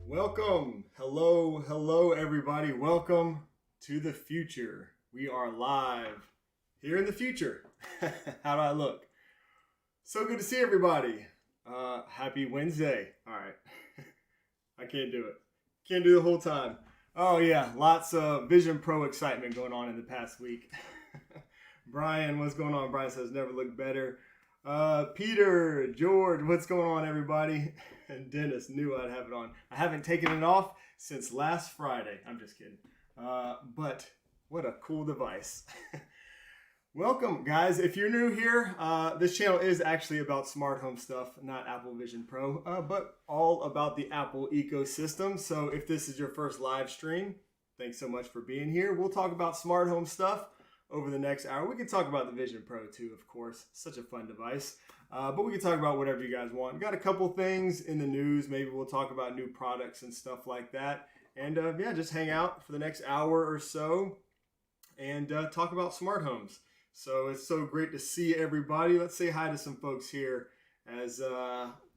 Welcome. Hello, everybody. Welcome to the future. We are live here in the future. How do I look? So good to see everybody. Happy Wednesday. All right. I can't do it. Can't do the whole time. Oh, yeah. Lots of Vision Pro excitement going on in the past week. Brian, what's going on? Brian says, never looked better. Peter, George, what's going on, everybody? And Dennis knew I'd have it on. I haven't taken it off since last Friday. I'm just kidding. But what a cool device. Welcome, guys. If you're new here, this channel is actually about smart home stuff, not Apple Vision Pro, but all about the Apple ecosystem. So if this is your first live stream, thanks so much for being here. We'll talk about smart home stuff over the next hour. We can talk about the Vision Pro too, of course. Such a fun device. But we can talk about whatever you guys want. Got a couple things in the news. Maybe we'll talk about new products and stuff like that. And yeah, just hang out for the next hour or so and talk about smart homes. So it's so great to see everybody. Let's say hi to some folks here as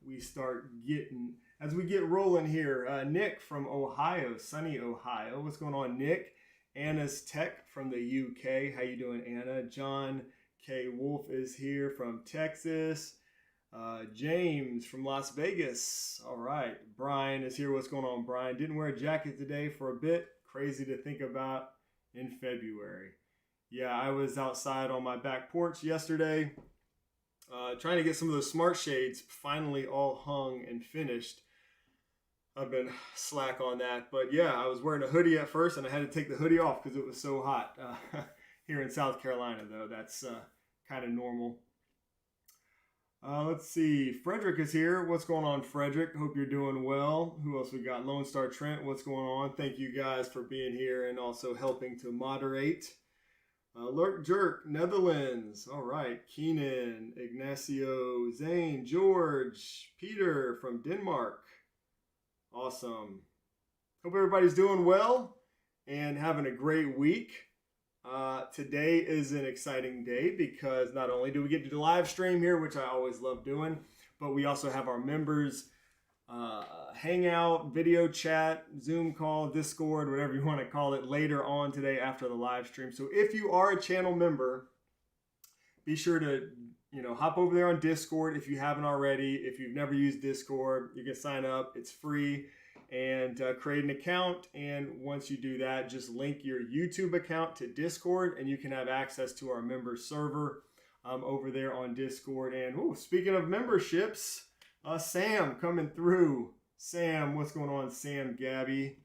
we get rolling here. Nick from Ohio, sunny Ohio. What's going on, Nick? Anna's Tech from the UK. How you doing, Anna? John K. Wolf is here from Texas. James from Las Vegas. All right. Brian is here. What's going on, Brian? Didn't wear a jacket today for a bit. Crazy to think about in February. Yeah, I was outside on my back porch yesterday trying to get some of those smart shades finally all hung and finished. I've been slack on that, but yeah, I was wearing a hoodie at first and I had to take the hoodie off because it was so hot here in South Carolina, though. That's kind of normal. Let's see. Frederick is here. What's going on, Frederick? Hope you're doing well. Who else we got? Lone Star Trent. What's going on? Thank you guys for being here and also helping to moderate. Lurk Jerk, Netherlands. All right. Keenan, Ignacio, Zane, George, Peter from Denmark. Awesome. Hope everybody's doing well and having a great week. Today is an exciting day because not only do we get to do the live stream here, which I always love doing, but we also have our members hangout, video chat, Zoom call, Discord, whatever you want to call it, later on today after the live stream. So if you are a channel member, be sure to hop over there on Discord if you haven't already. If you've never used Discord, you can sign up. It's free and create an account. And once you do that, just link your YouTube account to Discord and you can have access to our member server over there on Discord. And speaking of memberships, Sam coming through. Sam, what's going on, Sam Gabby?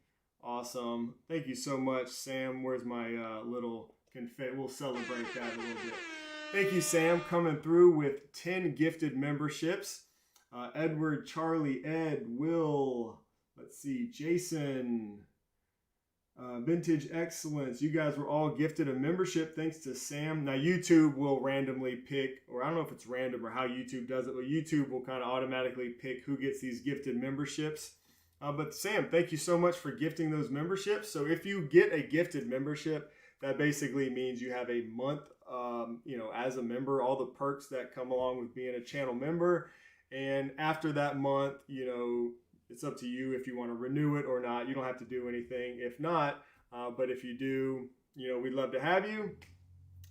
Awesome. Thank you so much, Sam. Where's my little confetti? We'll celebrate that a little bit. Thank you, Sam, coming through with 10 gifted memberships. Edward, Charlie, Ed, Will, let's see, Jason, Vintage Excellence. You guys were all gifted a membership thanks to Sam. Now, YouTube will randomly pick, or I don't know if it's random or how YouTube does it, but YouTube will kind of automatically pick who gets these gifted memberships. But Sam, thank you so much for gifting those memberships. So if you get a gifted membership, that basically means you have a month as a member, all the perks that come along with being a channel member. And after that month, it's up to you if you want to renew it or not. You don't have to do anything if not. But if you do, we'd love to have you.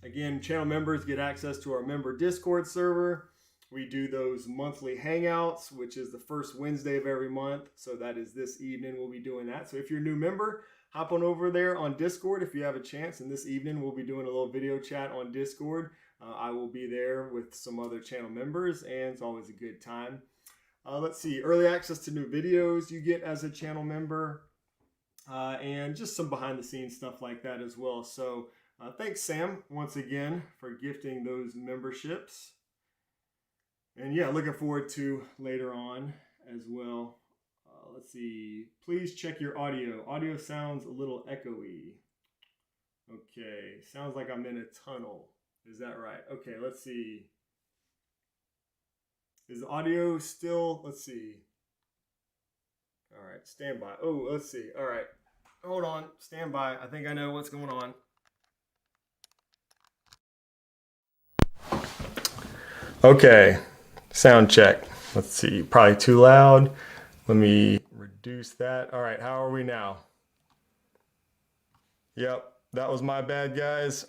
Again, channel members get access to our member Discord server. We do those monthly hangouts, which is the first Wednesday of every month. So that is this evening. We'll be doing that. So if you're a new member, hop on over there on Discord if you have a chance. And this evening, we'll be doing a little video chat on Discord. I will be there with some other channel members, and it's always a good time. Let's see, early access to new videos you get as a channel member, and just some behind the scenes stuff like that as well. So thanks, Sam, once again for gifting those memberships. And yeah, looking forward to later on as well. Let's see, please check your audio. Audio sounds a little echoey. Okay, sounds like I'm in a tunnel. Is that right? Okay, let's see. Is audio still, let's see. All right, stand by. Oh, let's see. All right, hold on, stand by. I think I know what's going on. Okay, sound check. Let's see, probably too loud. Let me reduce that. All right, how are we now? Yep, that was my bad, guys.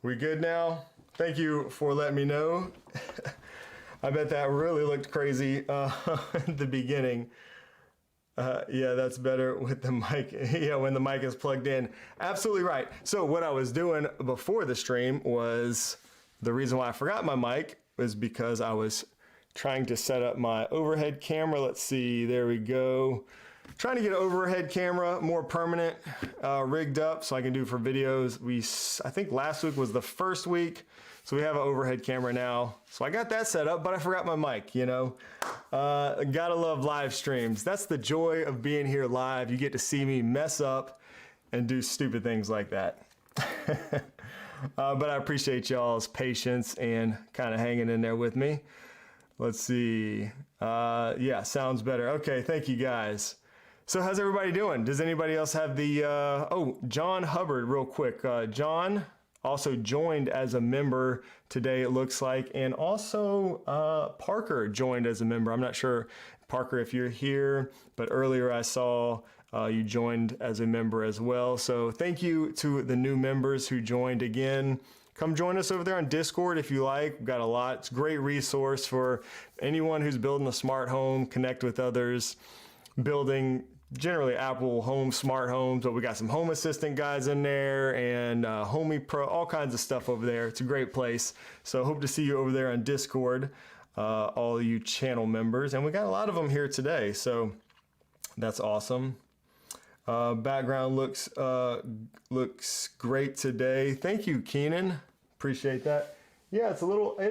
We good now? Thank you for letting me know. I bet that really looked crazy at the beginning. Yeah, that's better with the mic. Yeah, when the mic is plugged in. Absolutely right. So what I was doing before the stream was, the reason why I forgot my mic was because I was trying to set up my overhead camera. Let's see, there we go. Trying to get an overhead camera more permanent, rigged up so I can do for videos. I think last week was the first week. So we have an overhead camera now. So I got that set up, but I forgot my mic, you know. Gotta love live streams. That's the joy of being here live. You get to see me mess up and do stupid things like that. But I appreciate y'all's patience and kind of hanging in there with me. Let's see. Yeah, sounds better. Okay, thank you guys. So how's everybody doing? Does anybody else have the, oh, John Hubbard, real quick. John also joined as a member today, it looks like, and also Parker joined as a member. I'm not sure, Parker, if you're here, but earlier I saw you joined as a member as well. So thank you to the new members who joined again. Come join us over there on Discord if you like. We've got a lot. It's a great resource for anyone who's building a smart home, connect with others, building generally Apple home, smart homes, but we got some Home Assistant guys in there and Homey Pro, all kinds of stuff over there. It's a great place. So hope to see you over there on Discord, all you channel members. And we got a lot of them here today, so that's awesome. Background looks great today. Thank you, Keenan. Appreciate that. Yeah, it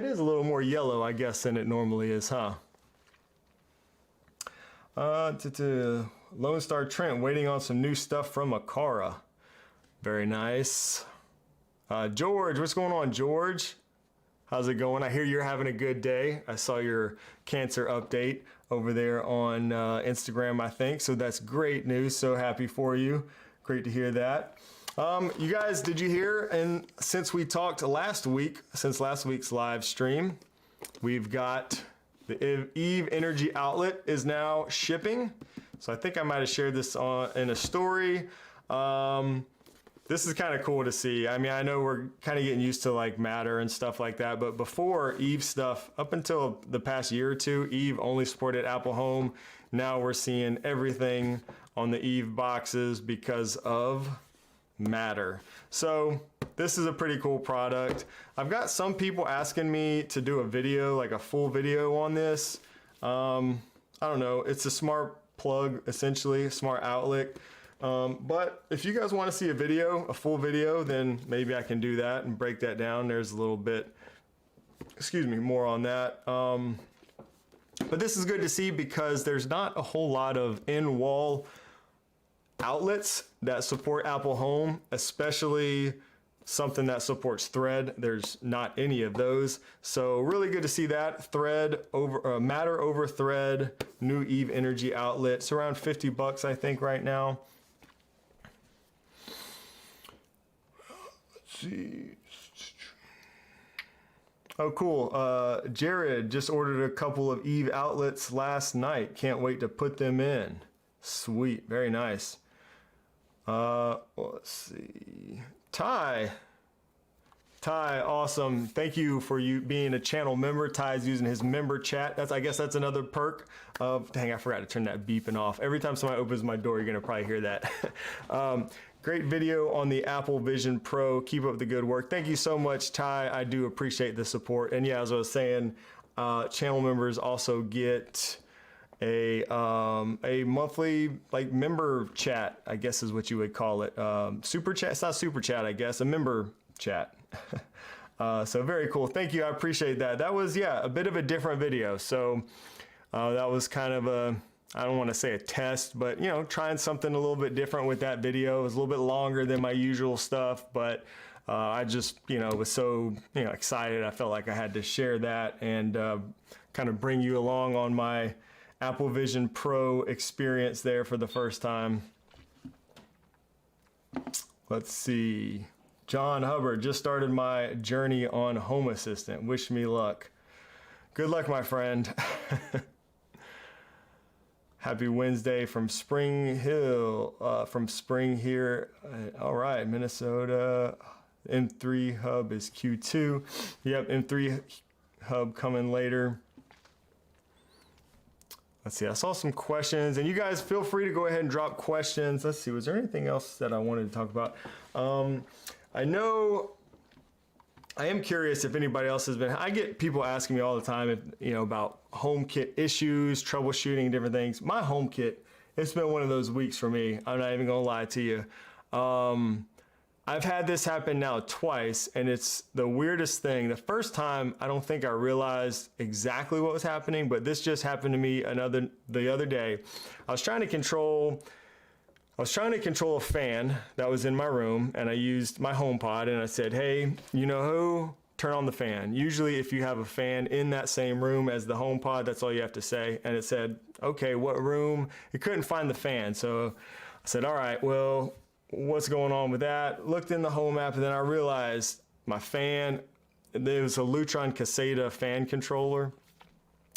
is a little more yellow, I guess, than it normally is, huh? Lone Star Trent waiting on some new stuff from Akara. Very nice. George, what's going on, George? How's it going? I hear you're having a good day. I saw your cancer update over there on Instagram, I think. So that's great news. So happy for you. Great to hear that. You guys, did you hear? And since we talked last week, since last week's live stream, we've got the Eve Energy Outlet is now shipping. So I think I might have shared this in a story. This is kind of cool to see. I mean, I know we're kind of getting used to like Matter and stuff like that, but before Eve stuff, up until the past year or two, Eve only supported Apple Home. Now we're seeing everything on the Eve boxes because of Matter. So this is a pretty cool product. I've got some people asking me to do a video, like a full video on this. I don't know. It's a smart plug, essentially, a smart outlet. But if you guys want to see a video, a full video, then maybe I can do that and break that down. There's a little bit, excuse me, more on that. But this is good to see because there's not a whole lot of in-wall outlets that support Apple Home, especially something that supports Thread. There's not any of those. So really good to see that. Thread over Matter over Thread, new Eve Energy outlet. It's around 50 bucks, I think, right now. Let's see. Oh, cool. Jared just ordered a couple of Eve outlets last night. Can't wait to put them in. Sweet. Very nice. Let's see. Ty, awesome. Thank you for you being a channel member. Ty's using his member chat. I guess that's another perk of, dang, I forgot to turn that beeping off. Every time somebody opens my door, you're gonna probably hear that. Great video on the Apple Vision Pro. Keep up the good work. Thank you so much, Ty. I do appreciate the support. And yeah, as I was saying, channel members also get a monthly like member chat, I guess is what you would call it. Super chat. It's not super chat, I guess. A member chat. So very cool. Thank you. I appreciate that. That was, yeah, a bit of a different video. So that was kind of a, I don't want to say a test, but you know, trying something a little bit different with that video. It was a little bit longer than my usual stuff, but I just, you know, was so, you know, excited. I felt like I had to share that and kind of bring you along on my Apple Vision Pro experience there for the first time. Let's see. John Hubbard, just started my journey on Home Assistant. Wish me luck. Good luck, my friend. Happy Wednesday from Spring Hill, from Spring here. All right, Minnesota. M3 hub is Q2. Yep, M3 hub coming later. Let's see, I saw some questions, and you guys feel free to go ahead and drop questions. Let's see, was there anything else that I wanted to talk about? I know, I am curious if anybody else has been, I get people asking me all the time, if, you know, about HomeKit issues, troubleshooting, different things. My HomeKit, it's been one of those weeks for me. I'm not even gonna lie to you. I've had this happen now twice, and it's the weirdest thing. The first time, I don't think I realized exactly what was happening, but this just happened to me the other day. I was trying to control a fan that was in my room, and I used my HomePod, and I said, hey, you know who? Turn on the fan. Usually if you have a fan in that same room as the HomePod, that's all you have to say. And it said, okay, what room? It couldn't find the fan. So I said, all right, well, what's going on with that? Looked in the home app, and then I realized my fan, there was a Lutron Caseta fan controller.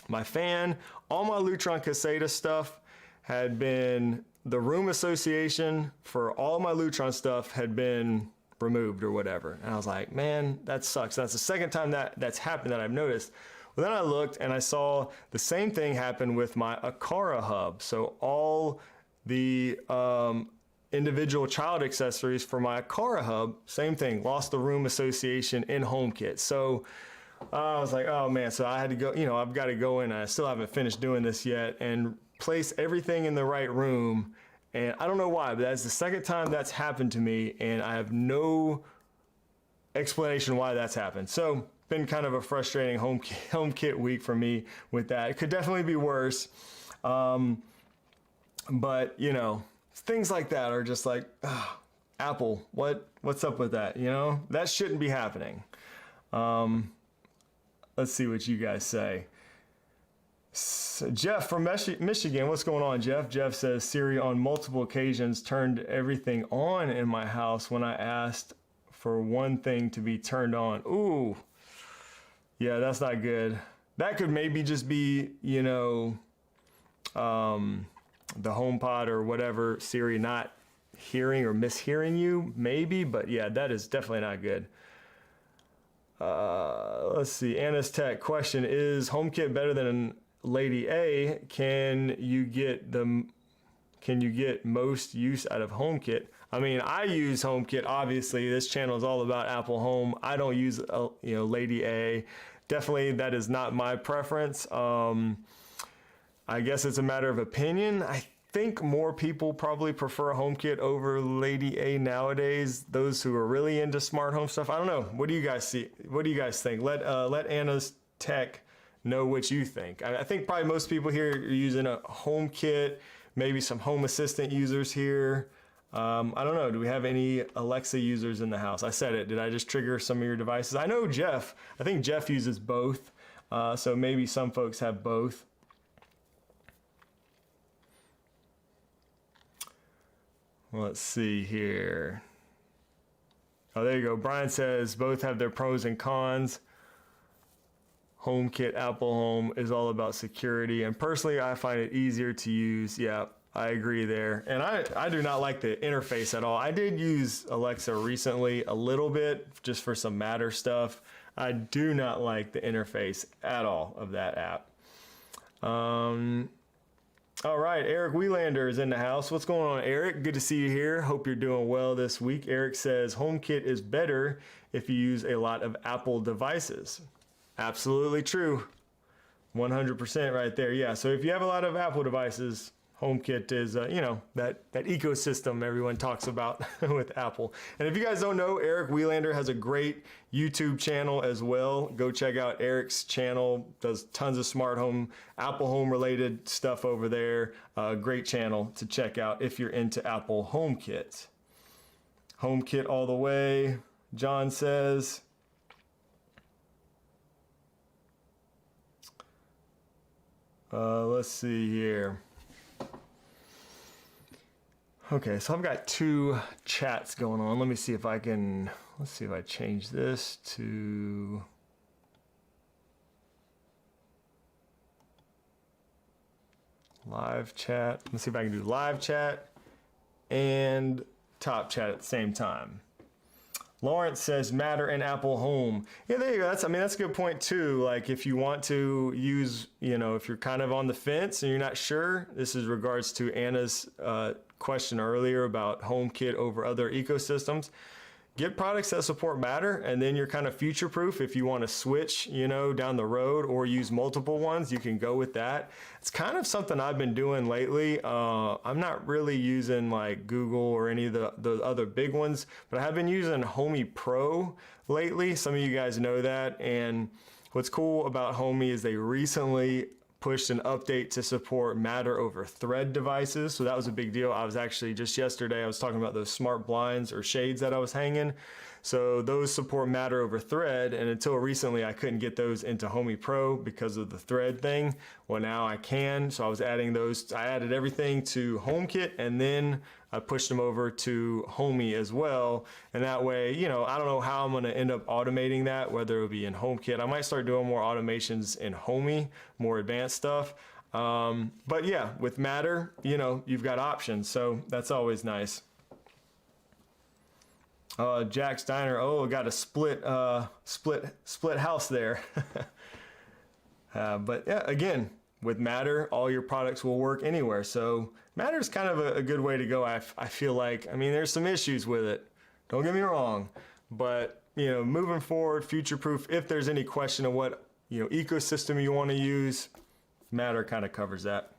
My fan, all my Lutron Caseta stuff had been, the room association for all my Lutron stuff had been removed or whatever. And I was like, man, that sucks. That's the second time that's happened that I've noticed. Well, then I looked and I saw the same thing happen with my Akara hub. So all the individual child accessories for my Akara hub, same thing, lost the room association in HomeKit. So I was like, oh man, so I had to go, you know, I've got to go in, I still haven't finished doing this yet, and place everything in the right room. And I don't know why, but that's the second time that's happened to me, and I have no explanation why that's happened. So been kind of a frustrating HomeKit week for me with that. It could definitely be worse. But you know, things like that are just like, Apple, what's up with that? You know, that shouldn't be happening. Let's see what you guys say. Jeff from Michigan, what's going on, Jeff? Jeff says Siri on multiple occasions turned everything on in my house when I asked for one thing to be turned on. Ooh, yeah, that's not good. That could maybe just be, you know, the HomePod or whatever, Siri not hearing or mishearing you, maybe, but yeah, that is definitely not good. Let's see, Anna's Tech question, is HomeKit better than Lady A? Can you get most use out of HomeKit? I mean, I use HomeKit, obviously. This channel is all about Apple Home. I don't use, you know, Lady A. Definitely, that is not my preference. I guess it's a matter of opinion. I think more people probably prefer HomeKit over Lady A nowadays. Those who are really into smart home stuff. I don't know. What do you guys see? What do you guys think? Let Anna's Tech know what you think. I think probably most people here are using a HomeKit. Maybe some Home Assistant users here. I don't know. Do we have any Alexa users in the house? I said it. Did I just trigger some of your devices? I know Jeff. I think Jeff uses both. So maybe some folks have both. Let's see here. Oh, there you go. Brian says both have their pros and cons. HomeKit, Apple Home is all about security, and personally, I find it easier to use. Yeah, I agree there. And I do not like the interface at all. I did use Alexa recently a little bit just for some Matter stuff. I do not like the interface at all of that app. All right, Eric Wheelander is in the house. What's going on, Eric? Good to see you here. Hope you're doing well this week. Eric says HomeKit is better if you use a lot of Apple devices. Absolutely true. 100% right there. Yeah, so if you have a lot of Apple devices, HomeKit is, you know, that ecosystem everyone talks about with Apple. And if you guys don't know, Eric Wheelander has a great YouTube channel as well. Go check out Eric's channel. Does tons of smart home, Apple Home related stuff over there. Great channel to check out if you're into Apple HomeKit. HomeKit all the way, John says. Let's see here. Okay, so I've got two chats going on. Let me see if I can, let's see if I change this to, live chat. Let's see if I can do live chat and top chat at the same time. Lawrence says Matter and Apple Home. Yeah, there you go. That's a good point too. Like if you want to use, if you're kind of on the fence and you're not sure, this is regards to Anna's question earlier about HomeKit over other ecosystems. Get products that support Matter, and then you're kind of future-proof. If you want to switch, down the road or use multiple ones, you can go with that. It's kind of something I've been doing lately. I'm not really using like Google or any of the other big ones, but I have been using Homey Pro lately. Some of you guys know that. And what's cool about Homey is they recently pushed an update to support Matter over Thread devices. So that was a big deal. I was actually just yesterday, I was talking about those smart blinds or shades that I was hanging. So those support Matter over Thread, and until recently I couldn't get those into Homey Pro because of the Thread thing. Well, now I can. So I was adding those. I added everything to HomeKit, and then I pushed them over to Homey as well. And that way, I don't know how I'm going to end up automating that, whether it'll be in HomeKit. I might start doing more automations in Homey, more advanced stuff. But yeah, with Matter, you've got options. So that's always nice. Jack's Diner. Oh, got a split house there. But yeah, again, with Matter, all your products will work anywhere. So Matter is kind of a good way to go. I feel like, there's some issues with it. Don't get me wrong, but moving forward, future-proof. If there's any question of what ecosystem you want to use, Matter kind of covers that.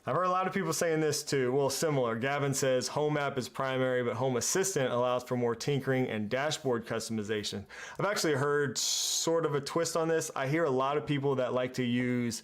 I've heard a lot of people saying this too. Well, similar. Gavin says Home app is primary, but Home Assistant allows for more tinkering and dashboard customization. I've actually heard sort of a twist on this. I hear a lot of people that like to use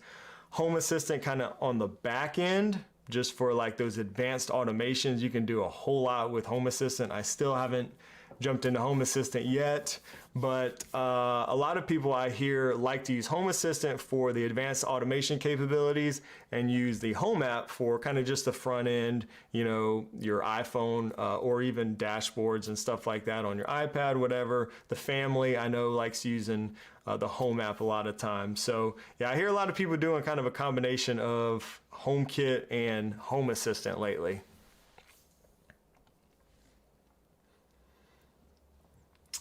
Home Assistant kind of on the back end, just for like those advanced automations. You can do a whole lot with Home Assistant. I still haven't jumped into Home Assistant yet, but a lot of people I hear like to use Home Assistant for the advanced automation capabilities and use the Home app for kind of just the front end, your iPhone or even dashboards and stuff like that on your iPad, whatever. The family I know likes using the Home app a lot of times. So yeah, I hear a lot of people doing kind of a combination of HomeKit and Home Assistant lately.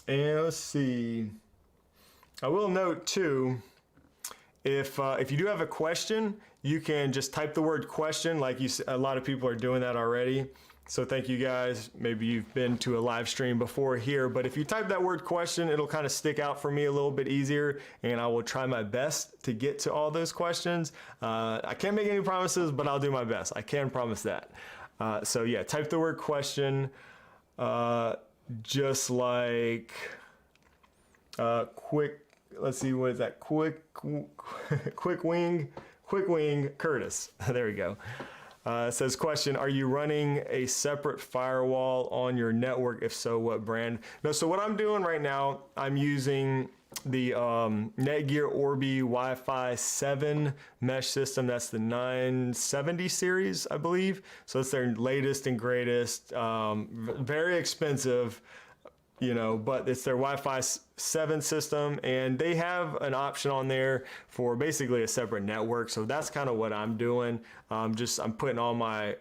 And let's see. I will note too, if you do have a question, you can just type the word question. Like a lot of people are doing that already. So thank you guys. Maybe you've been to a live stream before here, but if you type that word question, it'll kind of stick out for me a little bit easier, and I will try my best to get to all those questions. I can't make any promises, but I'll do my best. I can promise that. So yeah, type the word question. Just like let's see, what is that? Quick wing Curtis. There we go. It says, question, are you running a separate firewall on your network? If so, what brand? No, so what I'm doing right now, I'm using the Netgear Orbi Wi-Fi 7 mesh system. That's the 970 series, I believe. So it's their latest and greatest, very expensive, but it's their Wi-Fi 7 system, and they have an option on there for basically a separate network. So that's kind of what I'm doing. I'm putting all my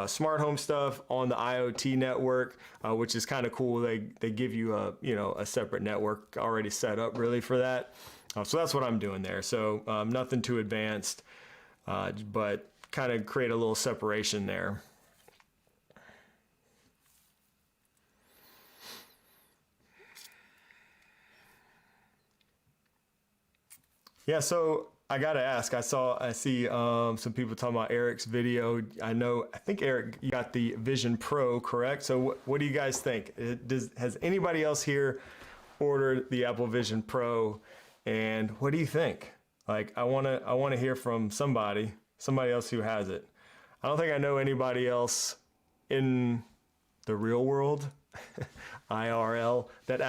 smart home stuff on the IoT network, which is kind of cool. They give you a separate network already set up really for that. So that's what I'm doing there. So nothing too advanced, but kind of create a little separation there. Yeah, so I gotta ask. I see some people talking about Eric's video. I think Eric, you got the Vision Pro, correct? So what do you guys think? Has anybody else here ordered the Apple Vision Pro? And what do you think? Like, I wanna hear from somebody else who has it. I don't think I know anybody else in the real world, IRL, that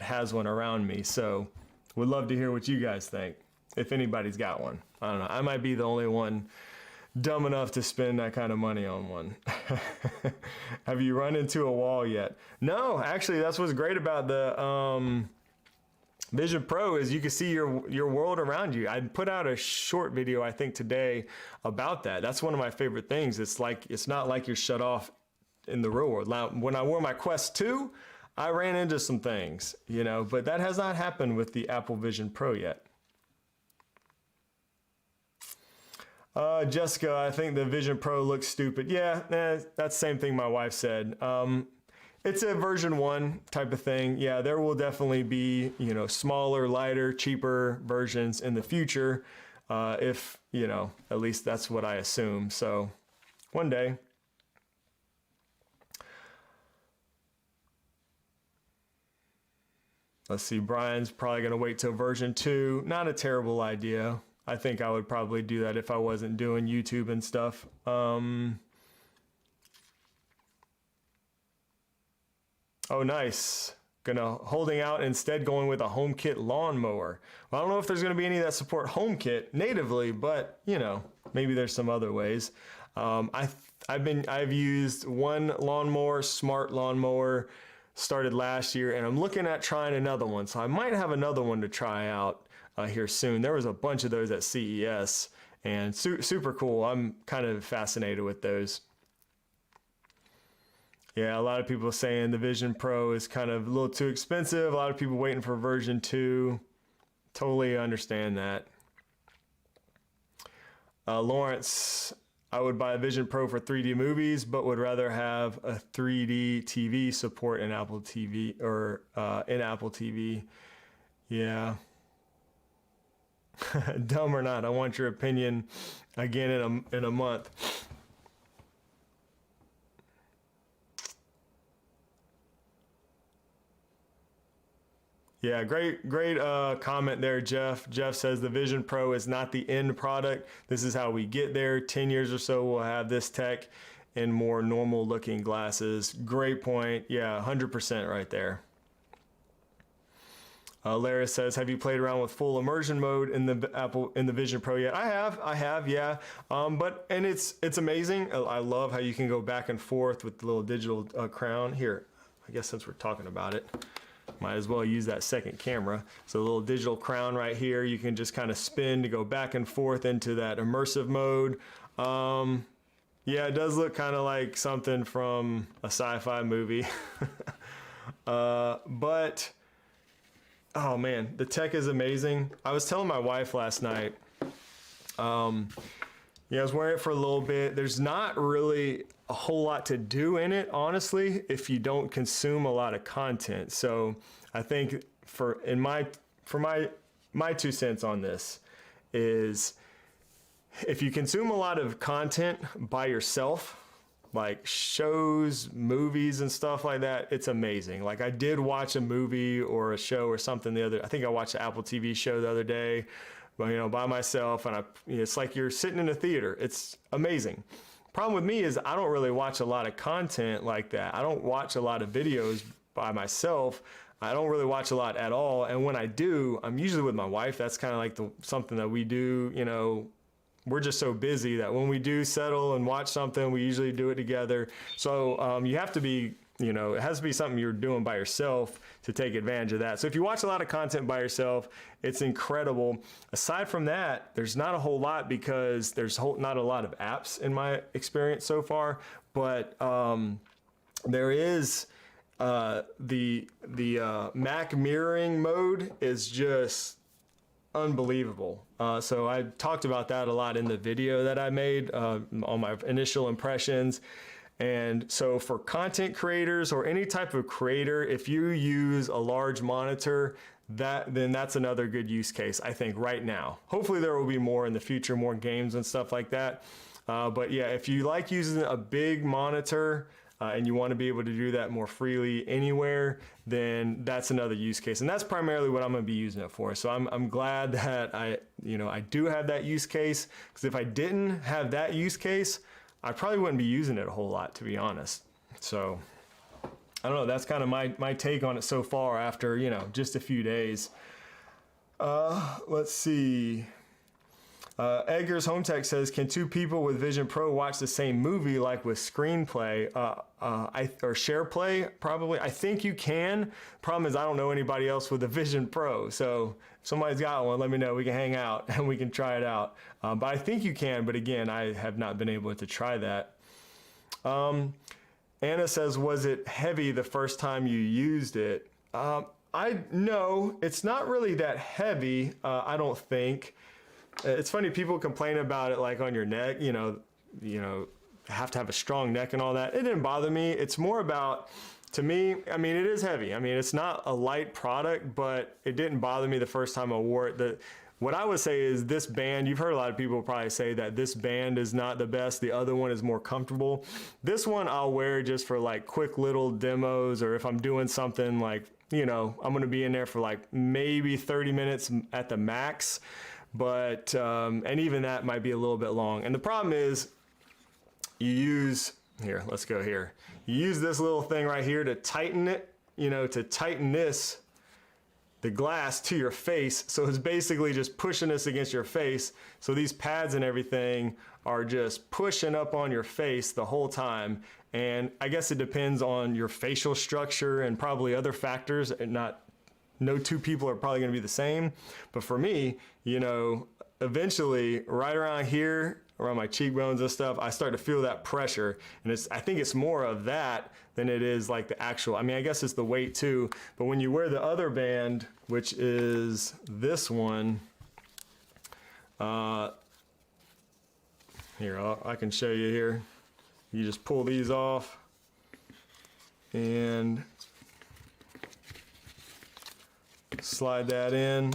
has one around me. So would love to hear what you guys think, if anybody's got one. I don't know. I might be the only one dumb enough to spend that kind of money on one. Have you run into a wall yet? No, actually, that's what's great about the Vision Pro is you can see your world around you. I put out a short video, I think today, about that. That's one of my favorite things. It's like, it's not like you're shut off in the real world. Now, when I wore my Quest 2, I ran into some things, you know, but that has not happened with the Apple Vision Pro yet. Jessica, I think the Vision Pro looks stupid. Yeah, that's the same thing my wife said. It's a version 1 type of thing. Yeah, there will definitely be, you know, smaller, lighter, cheaper versions in the future. If, you know, at least that's what I assume. So one day. Let's see, Brian's probably going to wait till version 2. Not a terrible idea. I think I would probably do that if I wasn't doing YouTube and stuff. Oh, nice. Holding out, instead going with a HomeKit lawnmower. Well, I don't know if there's going to be any that support HomeKit natively, but you know, maybe there's some other ways. I've used one lawnmower, smart lawnmower, started last year, and I'm looking at trying another one. So I might have another one to try out here soon. There was a bunch of those at CES, and super cool. I'm kind of fascinated with those. Yeah, a lot of people are saying the Vision Pro is kind of a little too expensive. A lot of people waiting for version 2. Totally understand that. Lawrence, I would buy a Vision Pro for 3D movies, but would rather have a 3D TV support in Apple TV or in Apple TV. Yeah. Dumb or not, I want your opinion again in a month. Yeah, great comment there, Jeff. Jeff says the Vision Pro is not the end product. This is how we get there. 10 years or so, we'll have this tech in more normal looking glasses. Great point. Yeah, 100% right there. Lara says, have you played around with full immersion mode in the Vision Pro yet? I have, yeah. And it's amazing. I love how you can go back and forth with the little digital crown. Here, I guess since we're talking about it, might as well use that second camera. So a little digital crown right here, you can just kind of spin to go back and forth into that immersive mode. Yeah, it does look kind of like something from a sci-fi movie. But oh man, the tech is amazing. I was telling my wife last night, yeah, I was wearing it for a little bit. There's not really a whole lot to do in it, honestly, if you don't consume a lot of content. So I think for my 2 cents on this is, if you consume a lot of content by yourself, like shows, movies and stuff like that, it's amazing. Like I did watch a movie or a show or something I think I watched an Apple TV show the other day, you know, by myself, and it's like you're sitting in a theater. It's amazing. Problem with me is I don't really watch a lot of content like that. I don't watch a lot of videos by myself. I don't really watch a lot at all. And when I do, I'm usually with my wife. That's kind of like something that we do, you know. We're just so busy that when we do settle and watch something, we usually do it together. So you have to be, you know, it has to be something you're doing by yourself to take advantage of that. So if you watch a lot of content by yourself, it's incredible. Aside from that, there's not a whole lot because there's not a lot of apps in my experience so far. But there is the Mac mirroring mode is just unbelievable. So I talked about that a lot in the video that I made on my initial impressions. And so for content creators or any type of creator, if you use a large monitor, then that's another good use case, I think, right now. Hopefully there will be more in the future, more games and stuff like that. But yeah, if you like using a big monitor, and you want to be able to do that more freely anywhere, then that's another use case. And that's primarily what I'm going to be using it for. So I'm glad that I do have that use case, because if I didn't have that use case, I probably wouldn't be using it a whole lot, to be honest. So I don't know, that's kind of my take on it so far after, you know, just a few days. Let's see. Edgar's Home Tech says, can two people with Vision Pro watch the same movie like with screenplay or share play? Probably. I think you can. Problem is I don't know anybody else with a Vision Pro. So if somebody's got one, let me know. We can hang out and we can try it out. But I think you can. But again, I have not been able to try that. Anna says, was it heavy the first time you used it? No, it's not really that heavy. I don't think. It's funny, people complain about it like on your neck, you know, have to have a strong neck and all that. It didn't bother me. It's more about, to me, I mean, it is heavy. I mean, it's not a light product, but it didn't bother me the first time I wore it. What I would say is this band, you've heard a lot of people probably say that this band is not the best. The other one is more comfortable. This one I'll wear just for like quick little demos, or if I'm doing something like, you know, I'm going to be in there for like maybe 30 minutes at the max. But, and even that might be a little bit long. And the problem is you use, here, let's go here. You use this little thing right here to tighten it, you know, to tighten the glass to your face. So it's basically just pushing this against your face. So these pads and everything are just pushing up on your face the whole time. And I guess it depends on your facial structure and probably other factors, and no two people are probably going to be the same. But for me, you know, eventually right around here, around my cheekbones and stuff, I start to feel that pressure. And I think it's more of that than it is like the actual, I mean, I guess it's the weight too. But when you wear the other band, which is this one, here, I can show you here. You just pull these off and slide that in,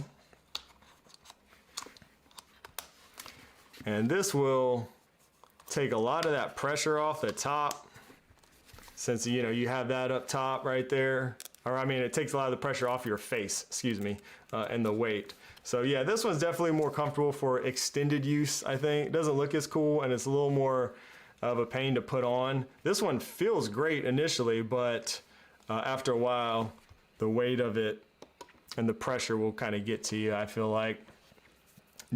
and this will take a lot of that pressure off the top, since you know you have that up top right there, or I mean it takes a lot of the pressure off your face, excuse me, and the weight. So yeah, this one's definitely more comfortable for extended use. I think it doesn't look as cool, and it's a little more of a pain to put on. This one feels great initially, but after a while the weight of it and the pressure will kind of get to you, I feel like.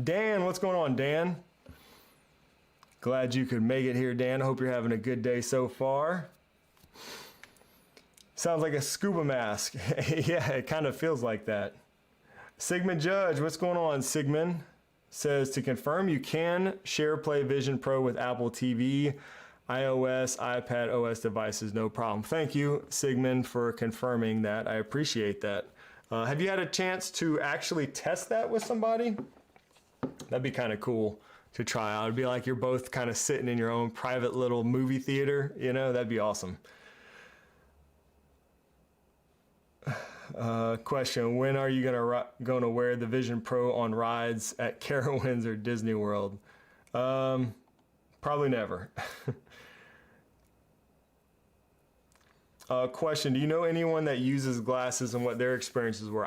Dan, what's going on, Dan? Glad you could make it here, Dan. I hope you're having a good day so far. Sounds like a scuba mask. Yeah, it kind of feels like that. Sigmund Judge, what's going on, Sigmund? Says, to confirm, you can share Play Vision Pro with Apple TV, iOS, iPad OS devices, no problem. Thank you, Sigmund, for confirming that. I appreciate that. Have you had a chance to actually test that with somebody? That'd be kind of cool to try out. It'd be like you're both kind of sitting in your own private little movie theater, you know, that'd be awesome. Question, when are you gonna wear the Vision Pro on rides at Carowinds or Disney World? Probably never. Question, do you know anyone that uses glasses and what their experiences were?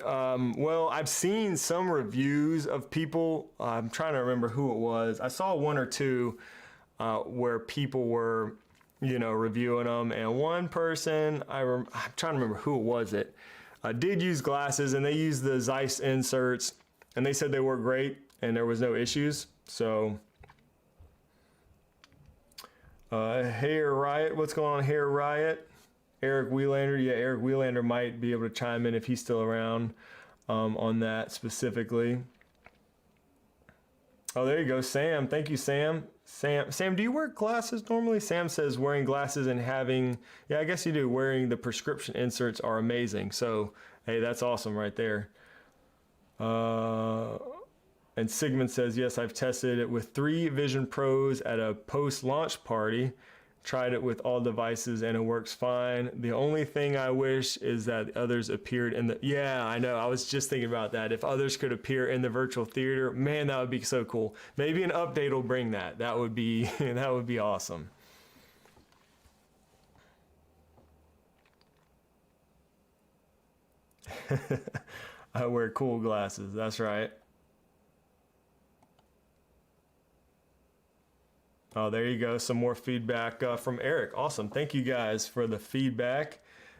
Well, I've seen some reviews of people. I'm trying to remember who it was. I saw one or two where people were, you know, reviewing them, and one person, I'm trying to remember who it was, did use glasses, and they used the Zeiss inserts, and they said they worked great and there was no issues. So Hair Riot, what's going on, Hair Riot? Eric Wheelander, yeah, Eric Wheelander might be able to chime in if he's still around on that specifically. Oh, there you go, Sam. Thank you, Sam. Sam, do you wear glasses normally? Sam says wearing glasses and having, yeah, I guess you do. Wearing the prescription inserts are amazing. So, hey, that's awesome right there. And Sigmund says, yes, I've tested it with 3 Vision Pros at a post-launch party. Tried it with all devices and it works fine. The only thing I wish is that others appeared in the, yeah, I know. I was just thinking about that. If others could appear in the virtual theater, man, that would be so cool. Maybe an update will bring that. That would be, that would be awesome. I wear cool glasses. That's right. Oh, there you go. Some more feedback from Eric. Awesome. Thank you guys for the feedback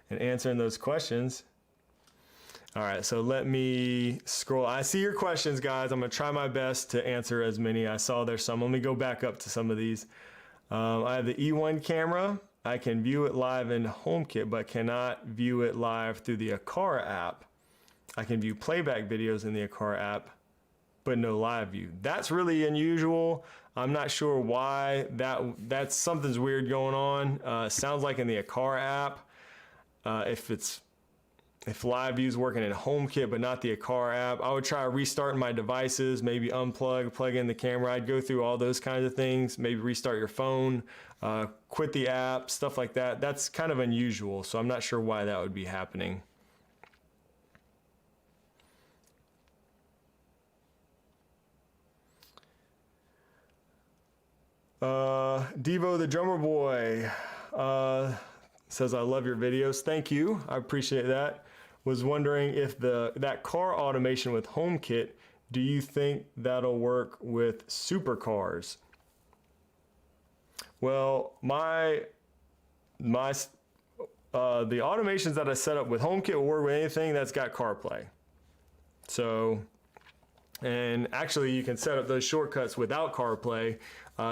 and answering those questions. All right, so let me scroll. I see your questions, guys. I'm gonna try my best to answer as many. I saw there's some. Let me go back up to some of these. I have the E1 camera. I can view it live in HomeKit, but cannot view it live through the Aqara app. I can view playback videos in the Aqara app, but no live view. That's really unusual. I'm not sure why that's something's weird going on. Sounds like in the Aqara app, if live view is working in HomeKit but not the Aqara app, I would try restarting my devices, maybe unplug, plug in the camera. I'd go through all those kinds of things, maybe restart your phone, quit the app, stuff like that. That's kind of unusual, so I'm not sure why that would be happening. Diva the drummer boy says, I love your videos. Thank you. I appreciate that. Was wondering if that car automation with HomeKit, do you think that'll work with supercars? Well, the automations that I set up with HomeKit will work with anything that's got CarPlay. So, and actually you can set up those shortcuts without CarPlay,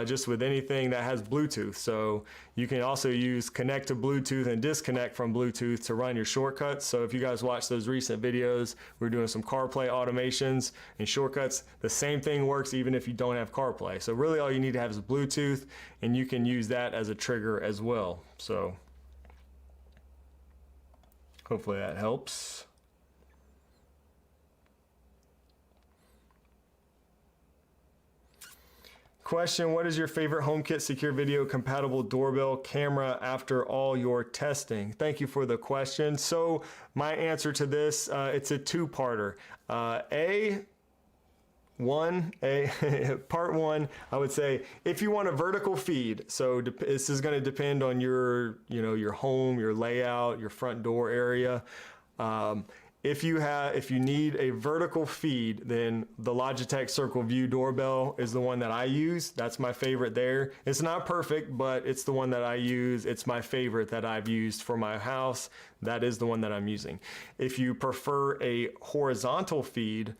just with anything that has Bluetooth. So you can also use connect to Bluetooth and disconnect from Bluetooth to run your shortcuts. So if you guys watch those recent videos, we're doing some CarPlay automations and shortcuts. The same thing works even if you don't have CarPlay. So really all you need to have is Bluetooth, and you can use that as a trigger as well. So hopefully that helps. Question, what is your favorite HomeKit secure video compatible doorbell camera after all your testing? Thank you for the question. So my answer to this, it's a two-parter. Part one, I would say, if you want a vertical feed, so this is going to depend on your home, your layout, your front door area. If you need a vertical feed, then the Logitech Circle View doorbell is the one that I use. That's my favorite there. It's not perfect, but it's the one that I use. It's my favorite that I've used for my house. That is the one that I'm using. If you prefer a horizontal feed,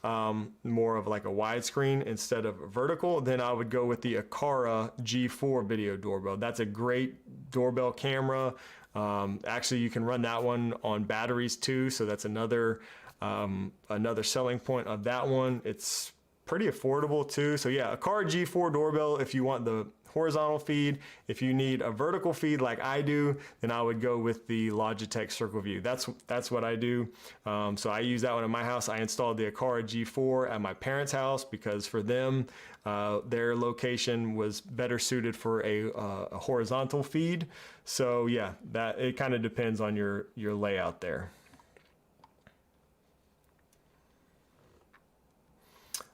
more of like a widescreen instead of vertical, then I would go with the Aqara G4 video doorbell. That's a great doorbell camera. Actually, you can run that one on batteries too, so that's another selling point of that one. It's pretty affordable too. So yeah, Aqara G4 doorbell if you want the horizontal feed. If you need a vertical feed like I do, then I would go with the Logitech Circle View. That's what I do. So I use that one in my house. I installed the Aqara G4 at my parents' house because for them, their location was better suited for a horizontal feed. So yeah, that it kind of depends on your layout there.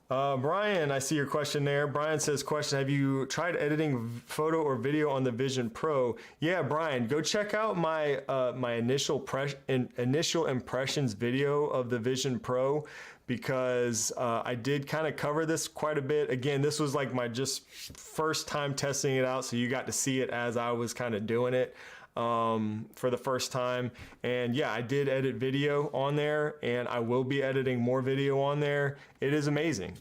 Brian, I see your question there. Brian says, question, have you tried editing photo or video on the Vision Pro? Yeah, Brian, go check out my my initial impressions video of the Vision Pro, because I did kind of cover this quite a bit. Again, this was like my just first time testing it out, so you got to see it as I was kind of doing it for the first time. And yeah, I did edit video on there, and I will be editing more video on there. It is amazing.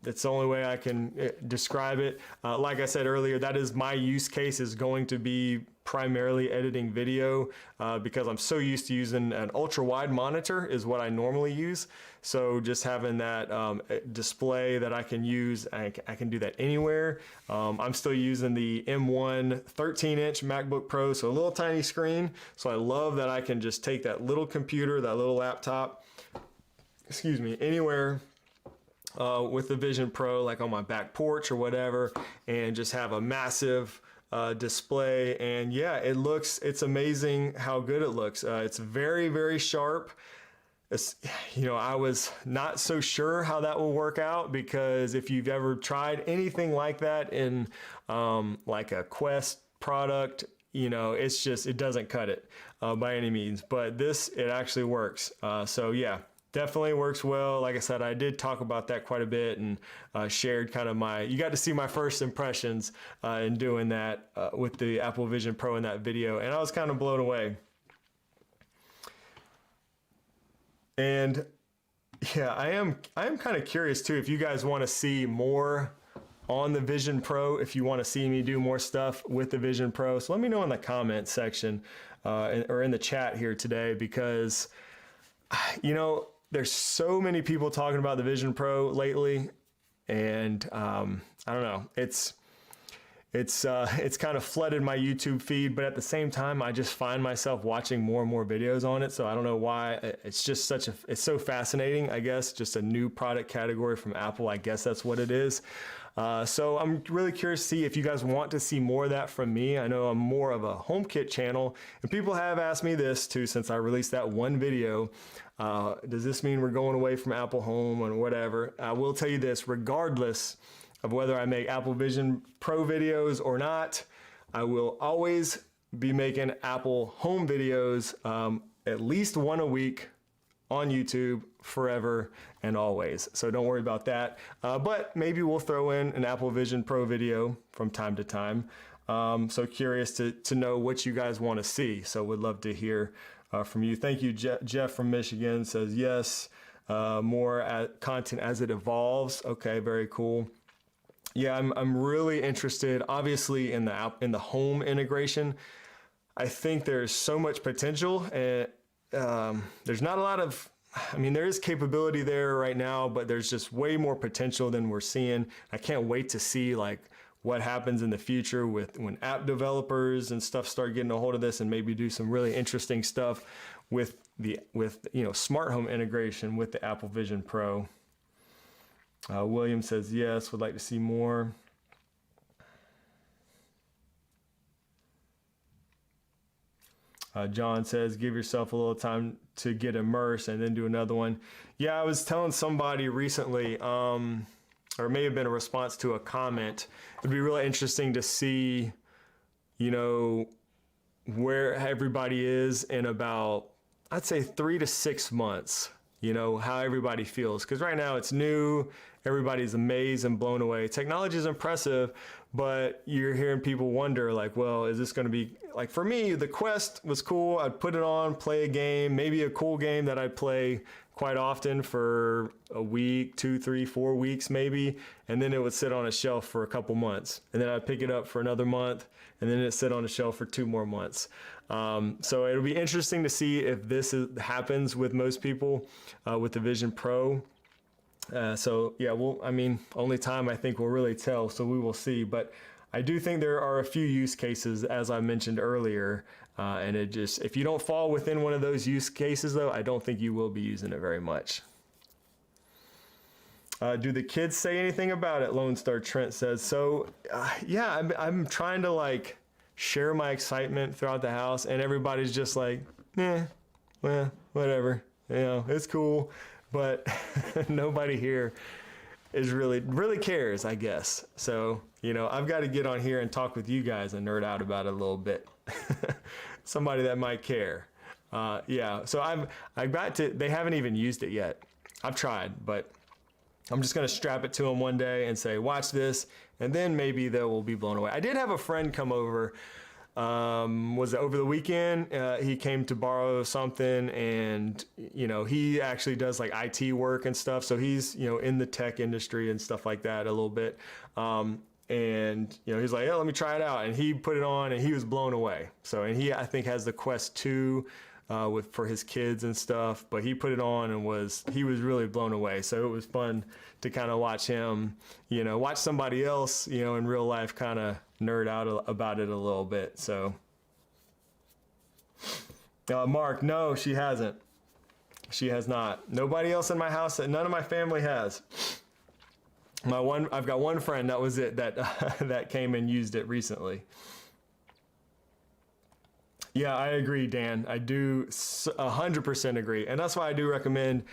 That's the only way I can describe it. Like I said earlier, that is my use case, is going to be primarily editing video because I'm so used to using an ultra wide monitor is what I normally use. So just having that display that I can use, I can do that anywhere. I'm still using the M1 13-inch MacBook Pro, so a little tiny screen. So I love that I can just take that little computer, that little laptop, excuse me, anywhere with the Vision Pro, like on my back porch or whatever, and just have a massive display. And yeah, it's amazing how good it looks. It's very, very sharp. I was not so sure how that will work out, because if you've ever tried anything like that in like a Quest product, it doesn't cut it by any means, but it actually works. So yeah, definitely works well. Like I said, I did talk about that quite a bit and shared kind of you got to see my first impressions in doing that with the Apple Vision Pro in that video, and I was kind of blown away. And yeah, I am kind of curious too if you guys want to see more on the Vision Pro, if you want to see me do more stuff with the Vision Pro. So let me know in the comment section or in the chat here today, because you know, there's so many people talking about the Vision Pro lately, and I don't know, it's kind of flooded my YouTube feed, but at the same time, I just find myself watching more and more videos on it. So I don't know why. It's just it's so fascinating, I guess, just a new product category from Apple. I guess that's what it is. So I'm really curious to see if you guys want to see more of that from me. I know I'm more of a HomeKit channel, and people have asked me this too since I released that one video. Does this mean we're going away from Apple Home or whatever? I will tell you this, regardless of whether I make Apple Vision Pro videos or not, I will always be making Apple Home videos at least one a week on YouTube forever and always. So don't worry about that. But maybe we'll throw in an Apple Vision Pro video from time to time. So curious to know what you guys want to see. So would love to hear from you. Thank you, Jeff from Michigan says yes. More content as it evolves. Okay, very cool. Yeah, I'm really interested, obviously, in the home integration. I think there's so much potential, and there's not a lot of, I mean, there is capability there right now, but there's just way more potential than we're seeing. I can't wait to see like what happens in the future when app developers and stuff start getting a hold of this and maybe do some really interesting stuff with smart home integration with the Apple Vision Pro. William says yes, would like to see more. John says, give yourself a little time to get immersed and then do another one. Yeah, I was telling somebody recently, or it may have been a response to a comment. It'd be really interesting to see, you know, where everybody is in about, I'd say 3 to 6 months, you know, how everybody feels. Because right now it's new, everybody's amazed and blown away. Technology is impressive, but you're hearing people wonder like, well, is this going to be, like for me, the Quest was cool. I'd put it on, play a game, maybe a cool game that I'd play quite often for a week, 2, 3, 4 weeks maybe, and then it would sit on a shelf for a couple months. And then I'd pick it up for another month, and then it'd sit on a shelf for 2 more months. So it'll be interesting to see if this happens with most people with the Vision Pro. So yeah, only time I think will really tell, so we will see. But I do think there are a few use cases, as I mentioned earlier, and if you don't fall within one of those use cases though, I don't think you will be using it very much. Do the kids say anything about it? Lone Star Trent says. So yeah, I'm trying to like share my excitement throughout the house, and everybody's just like, well, whatever, you know, it's cool. But nobody here is really cares, I guess. So, you know, I've got to get on here and talk with you guys and nerd out about it a little bit. Somebody that might care. Yeah, so they haven't even used it yet. I've tried, but I'm just going to strap it to them one day and say, watch this, and then maybe they will be blown away. I did have a friend come over. Was it over the weekend? He came to borrow something, and you know, he actually does like IT work and stuff, so he's, you know, in the tech industry and stuff like that a little bit. And you know, he's like, yeah, let me try it out, and he put it on and he was blown away. So, and he, I think, has the Quest 2 for his kids and stuff, but he put it on and he was really blown away. So it was fun to kind of watch him, you know, watch somebody else, you know, in real life kind of nerd out about it a little bit. So Mark, no, she hasn't. She has not. Nobody else in my house, none of my family has. I've got one friend, that was it, that came and used it recently. Yeah, I agree, Dan. I do 100% agree. And that's why I do recommend,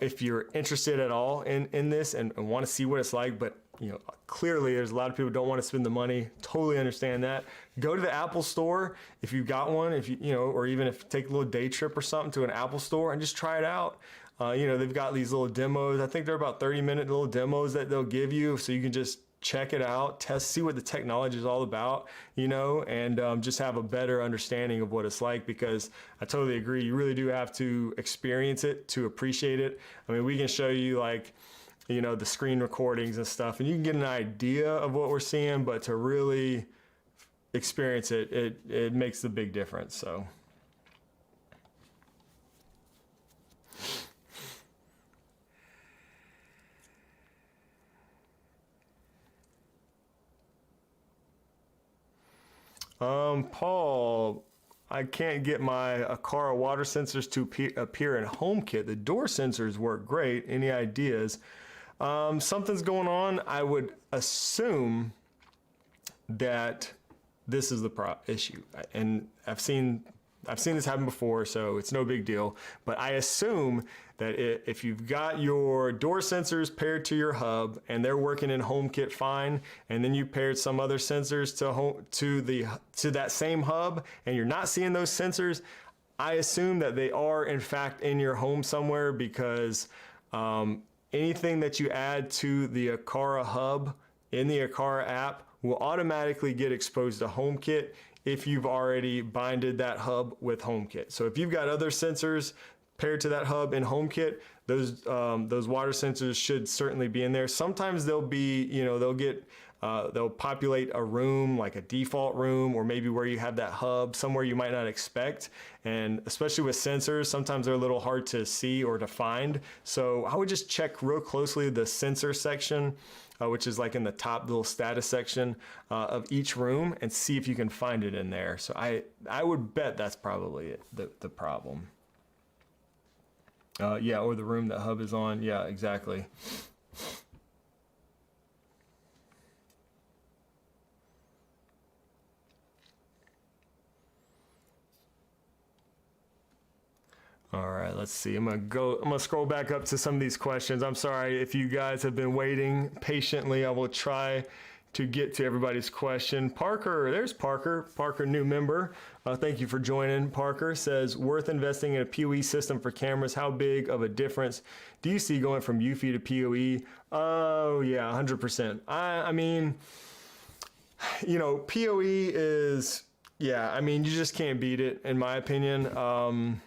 if you're interested at all in this and want to see what it's like, but you know, clearly there's a lot of people who don't want to spend the money. Totally understand that. Go to the Apple store if you've got one, or even if take a little day trip or something to an Apple store and just try it out. You know, they've got these little demos. I think they're about 30-minute little demos that they'll give you, so you can just check it out, see what the technology is all about, you know, and just have a better understanding of what it's like, because I totally agree. You really do have to experience it to appreciate it. I mean, we can show you like, you know, the screen recordings and stuff, and you can get an idea of what we're seeing, but to really experience it, it makes the big difference. So. Paul, I can't get my Aqara water sensors to appear in HomeKit. The door sensors work great. Any ideas? Something's going on. I would assume that this is the issue, and I've seen this happen before, so it's no big deal. But I assume that if you've got your door sensors paired to your hub and they're working in HomeKit fine, and then you paired some other sensors to that same hub, and you're not seeing those sensors, I assume that they are in fact in your home somewhere, because anything that you add to the Aqara hub in the Aqara app will automatically get exposed to HomeKit if you've already binded that hub with HomeKit. So if you've got other sensors paired to that hub in HomeKit, those water sensors should certainly be in there. Sometimes they'll be, you know, they'll populate a room, like a default room, or maybe where you have that hub somewhere you might not expect. And especially with sensors, sometimes they're a little hard to see or to find. So I would just check real closely the sensor section, which is like in the top little status section of each room, and see if you can find it in there. So I would bet that's probably the problem. Yeah, or the room that hub is on. Yeah, exactly. All right, let's see. I'm gonna scroll back up to some of these questions. I'm sorry if you guys have been waiting patiently. I will try to get to everybody's question. Parker, there's Parker. Parker, new member. Thank you for joining. Parker says, worth investing in a PoE system for cameras. How big of a difference do you see going from UFI to PoE? Oh yeah, 100%. I mean, you know, PoE is, yeah, I mean, you just can't beat it in my opinion.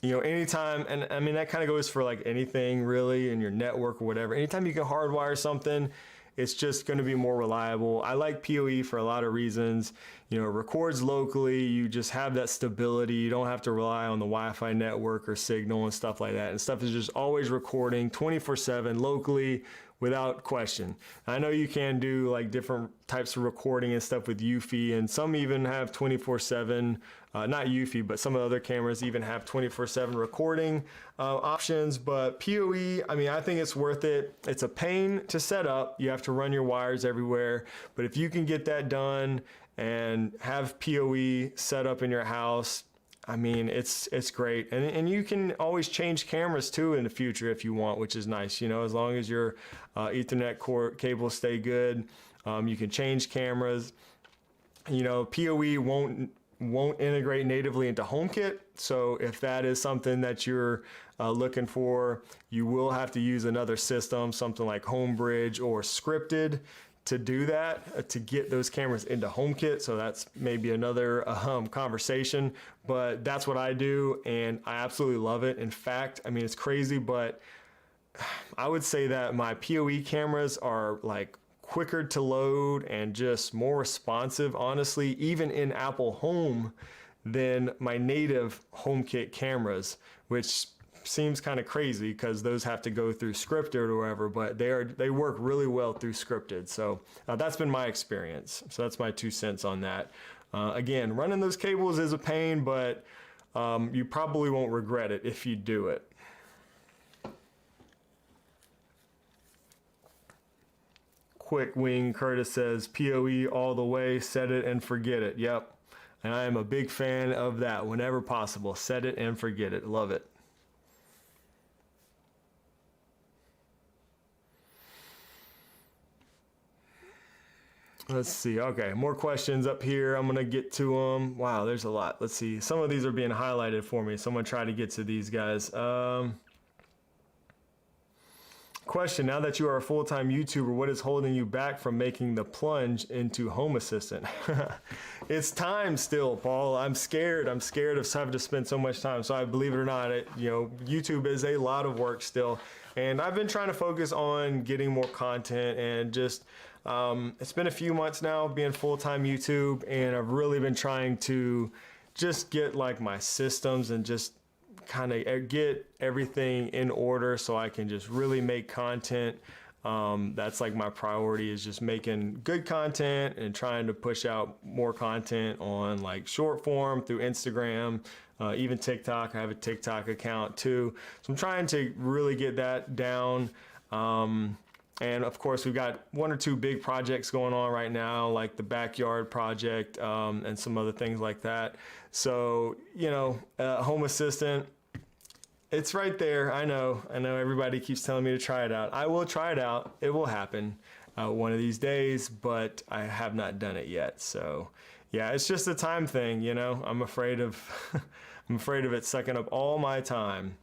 You know, anytime, and I mean, that kind of goes for like anything really in your network or whatever. Anytime you can hardwire something, it's just going to be more reliable. I like PoE for a lot of reasons. You know, it records locally. You just have that stability. You don't have to rely on the Wi-Fi network or signal and stuff like that. And stuff is just always recording 24/7 locally without question. I know you can do like different types of recording and stuff with UFI, and some even have 24/7, not UFI, but some of the other cameras even have 24/7 recording options. But PoE, I mean, I think it's worth it. It's a pain to set up. You have to run your wires everywhere. But if you can get that done and have PoE set up in your house, I mean, it's great. And you can always change cameras too in the future if you want, which is nice, you know, as long as your Ethernet cord cables stay good. You can change cameras. You know, PoE won't integrate natively into HomeKit. So if that is something that you're looking for, you will have to use another system, something like Homebridge or Scripted, to do that, to get those cameras into HomeKit. So that's maybe another conversation, but that's what I do, and I absolutely love it. In fact, I mean, it's crazy, but I would say that my PoE cameras are like quicker to load and just more responsive, honestly, even in Apple Home, than my native HomeKit cameras, which seems kind of crazy because those have to go through Scripted or whatever, but they work really well through Scripted. So that's been my experience. So that's my 2 cents on that. Again, running those cables is a pain, but you probably won't regret it if you do it. Quick Wing Curtis says, PoE all the way, set it and forget it. Yep. And I am a big fan of that whenever possible. Set it and forget it. Love it. Let's see. Okay, more questions up here. I'm going to get to them. Wow, there's a lot. Let's see. Some of these are being highlighted for me, so I'm going to try to get to these guys. Question, now that you are a full-time YouTuber, what is holding you back from making the plunge into Home Assistant? It's time still, Paul. I'm scared. I'm scared of having to spend so much time. So I believe it or not, YouTube is a lot of work still. And I've been trying to focus on getting more content and just, it's been a few months now being full-time YouTube, and I've really been trying to just get like my systems and just kind of get everything in order so I can just really make content. That's like my priority, is just making good content and trying to push out more content on like short form through Instagram, even TikTok. I have a TikTok account too. So I'm trying to really get that down. And of course, we've got 1 or 2 big projects going on right now, like the backyard project, and some other things like that. So, Home Assistant, it's right there. I know everybody keeps telling me to try it out. I will try it out. It will happen one of these days, but I have not done it yet. So yeah, it's just a time thing, I'm afraid of, I'm afraid of it sucking up all my time.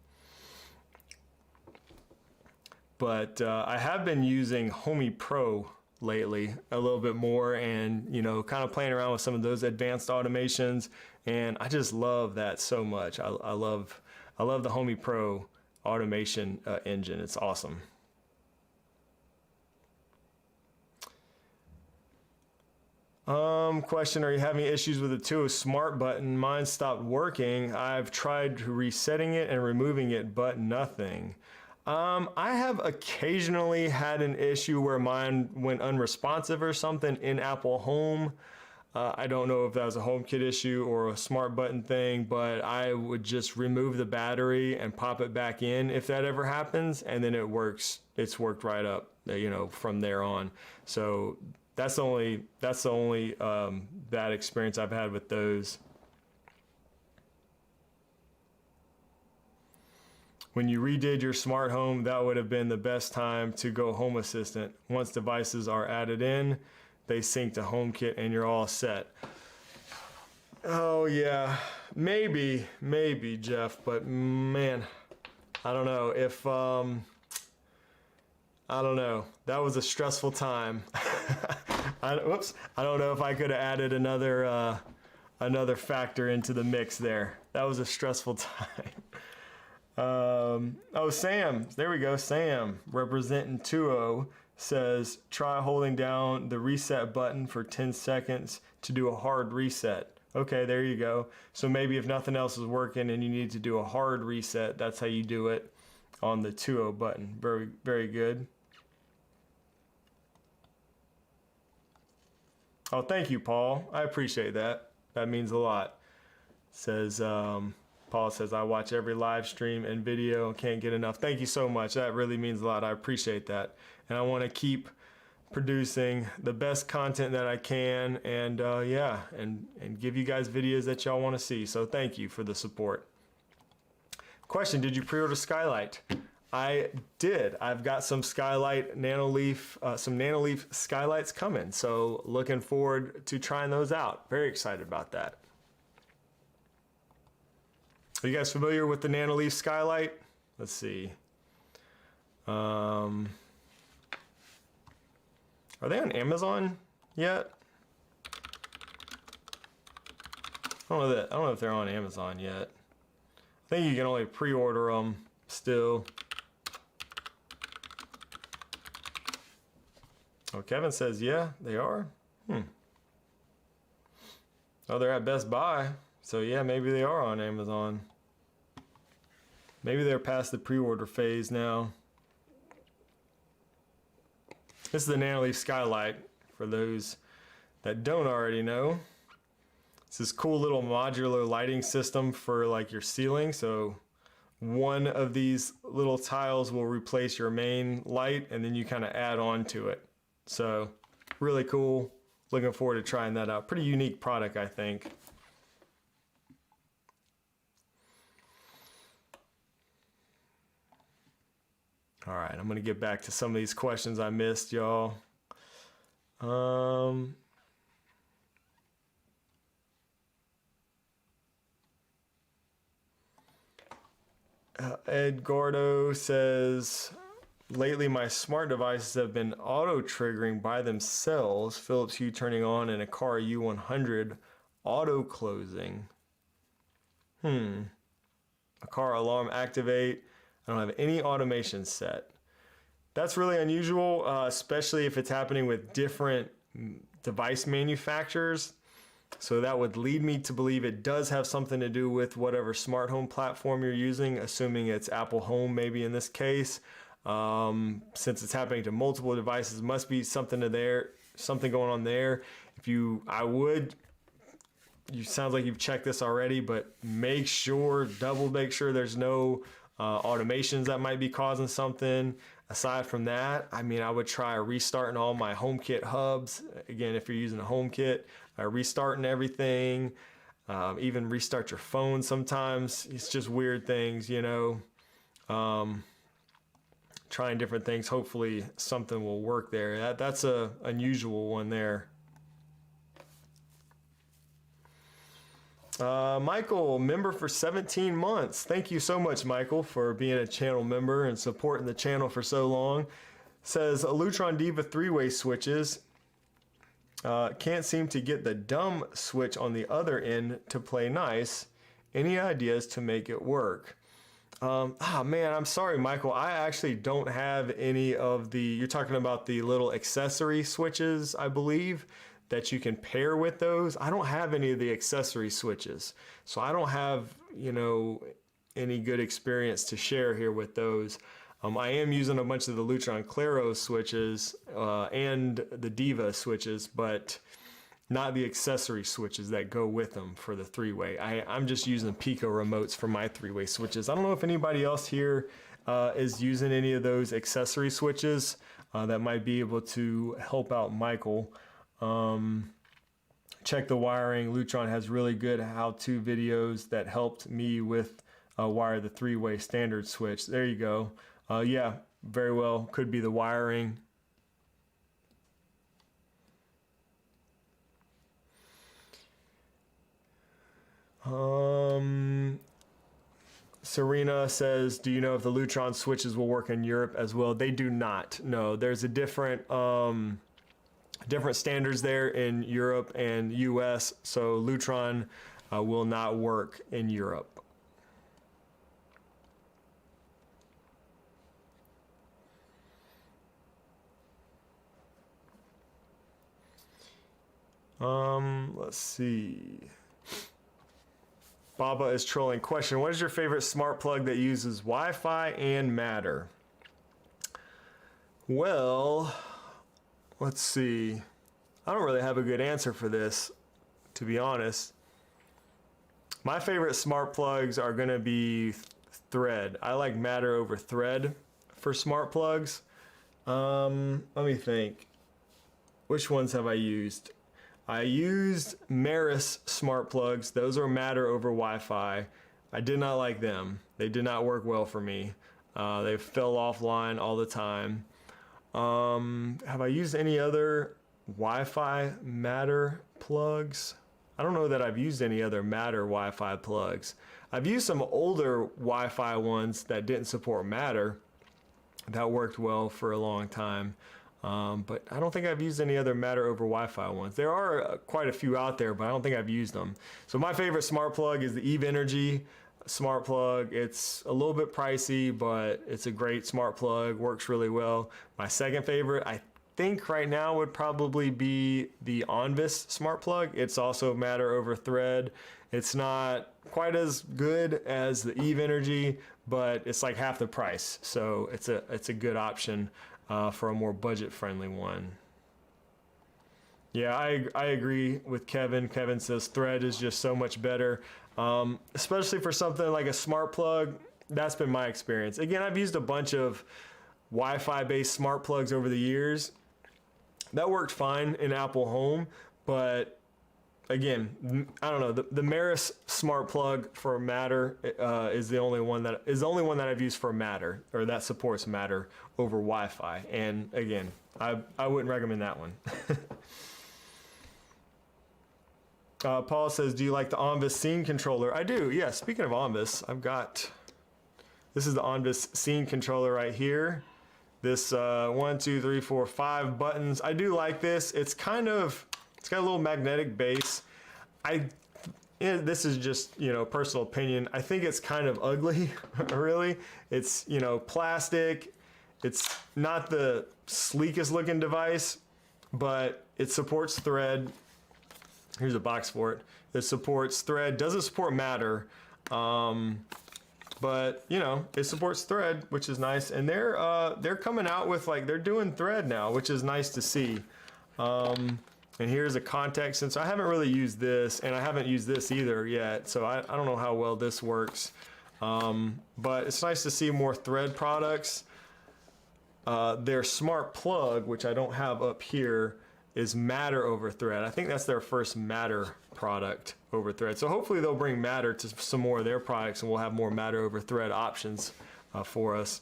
But I have been using HomeKit Pro lately a little bit more, and kind of playing around with some of those advanced automations, and I just love that so much. I love the HomeKit Pro automation engine. It's awesome. Question, are you having issues with the 2 smart button? Mine stopped working. I've tried resetting it and removing it, but nothing. I have occasionally had an issue where mine went unresponsive or something in Apple Home. I don't know if that was a HomeKit issue or a smart button thing, but I would just remove the battery and pop it back in if that ever happens, and then it works. It's worked right up, from there on. So that's the only bad experience I've had with those. When you redid your smart home, that would have been the best time to go Home Assistant. Once devices are added in, they sync to HomeKit and you're all set. Oh yeah, maybe Jeff, but man, I don't know if, I don't know. That was a stressful time. I don't know if I could have added another factor into the mix there. That was a stressful time. Oh, Sam, there we go. Sam, representing 2-0, says, try holding down the reset button for 10 seconds to do a hard reset. Okay, there you go. So maybe if nothing else is working and you need to do a hard reset, that's how you do it on the 2-0 button. Very, very good. Oh, thank you, Paul. I appreciate that. That means a lot. Says, Paul says, I watch every live stream and video, can't get enough. Thank you so much. That really means a lot. I appreciate that. And I want to keep producing the best content that I can, and yeah, and give you guys videos that y'all want to see. So thank you for the support. Question, did you pre-order Skylight? I did. I've got some Skylight Nanoleaf, some Nanoleaf Skylights coming. So looking forward to trying those out. Very excited about that. Are you guys familiar with the Nanoleaf Skylight? Let's see. Are they on Amazon yet? I don't know if they're on Amazon yet. I think you can only pre-order them still. Oh, Kevin says, yeah, they are. Oh, they're at Best Buy. So yeah, maybe they are on Amazon. Maybe they're past the pre-order phase now. This is the Nanoleaf Skylight, for those that don't already know. It's this cool little modular lighting system for like your ceiling. So one of these little tiles will replace your main light, and then you kind of add on to it. So really cool. Looking forward to trying that out. Pretty unique product, I think. All right, I'm gonna get back to some of these questions I missed, y'all. Ed Gordo says, lately my smart devices have been auto triggering by themselves. Philips Hue turning on and a car U100 auto closing. A car alarm activate. I don't have any automation set. That's really unusual, especially if it's happening with different device manufacturers. So that would lead me to believe it does have something to do with whatever smart home platform you're using, assuming it's Apple Home maybe in this case. Since it's happening to multiple devices, must be something going on there. You sounds like you've checked this already, but double make sure there's no automations that might be causing something. Aside from that, I mean, I would try restarting all my HomeKit hubs. Again, if you're using a HomeKit, restarting everything, even restart your phone sometimes. It's just weird things, you know. Trying different things. Hopefully something will work there. That's a unusual one there. Michael, member for 17 months. Thank you so much, Michael, for being a channel member and supporting the channel for so long. Says Lutron Diva 3-way switches. Can't seem to get the dumb switch on the other end to play nice. Any ideas to make it work? Man, I'm sorry, Michael. I actually don't have any of you're talking about the little accessory switches, I believe, that you can pair with those. I don't have any of the accessory switches. So I don't have, any good experience to share here with those. I am using a bunch of the Lutron Claro switches and the Diva switches, but not the accessory switches that go with them for the 3-way. I'm just using Pico remotes for my 3-way switches. I don't know if anybody else here is using any of those accessory switches that might be able to help out Michael. Check the wiring. Lutron has really good how-to videos that helped me with wire the 3-way standard switch. There you go. Yeah, very well. Could be the wiring. Serena says, do you know if the Lutron switches will work in Europe as well? They do not. No, there's a different standards there in Europe and US, so Lutron will not work in Europe. Let's see. Baba is trolling. Question: what is your favorite smart plug that uses Wi-Fi and Matter? Well, let's see. I don't really have a good answer for this, to be honest. My favorite smart plugs are going to be Thread. I like Matter over Thread for smart plugs. Let me think. Which ones have I used? I used Maris smart plugs. Those are Matter over Wi-Fi. I did not like them. They did not work well for me. They fell offline all the time. Have I used any other Wi-Fi Matter plugs? I don't know that I've used any other Matter Wi-Fi plugs. I've used some older Wi-Fi ones that didn't support Matter. That worked well for a long time. But I don't think I've used any other Matter over Wi-Fi ones. There are quite a few out there, but I don't think I've used them. So my favorite smart plug is the Eve Energy smart plug. It's a little bit pricey, but it's a great smart plug, works really well. My second favorite, I think right now, would probably be the Onvis smart plug. It's also Matter over Thread. It's not quite as good as the Eve Energy, but it's like half the price. So it's a good option for a more budget-friendly one. Yeah, I agree with Kevin. Kevin says Thread is just so much better, especially for something like a smart plug. That's been my experience. Again, I've used a bunch of Wi-Fi based smart plugs over the years. That worked fine in Apple Home, but again, I don't know. The Maris smart plug for Matter is the only one that I've used for Matter, or that supports Matter over Wi-Fi. And again, I wouldn't recommend that one. Paul says, do you like the Onvis scene controller? I do, yeah. Speaking of Onvis, this is the Onvis scene controller right here. This 1, 2, 3, 4, 5 buttons. I do like this. It's got a little magnetic base. This is just, personal opinion. I think it's kind of ugly, really. It's, plastic. It's not the sleekest looking device, but it supports thread. Here's a box for it. It supports thread, doesn't support matter, but it supports thread, which is nice. And they're coming out with they're doing thread now, which is nice to see. And here's a contact sensor. I haven't really used this, and I haven't used this either yet, so I don't know how well this works. But it's nice to see more thread products. Their smart plug, which I don't have up here, is matter over thread. I think that's their first matter product over thread. So hopefully they'll bring matter to some more of their products, and we'll have more matter over thread options for us.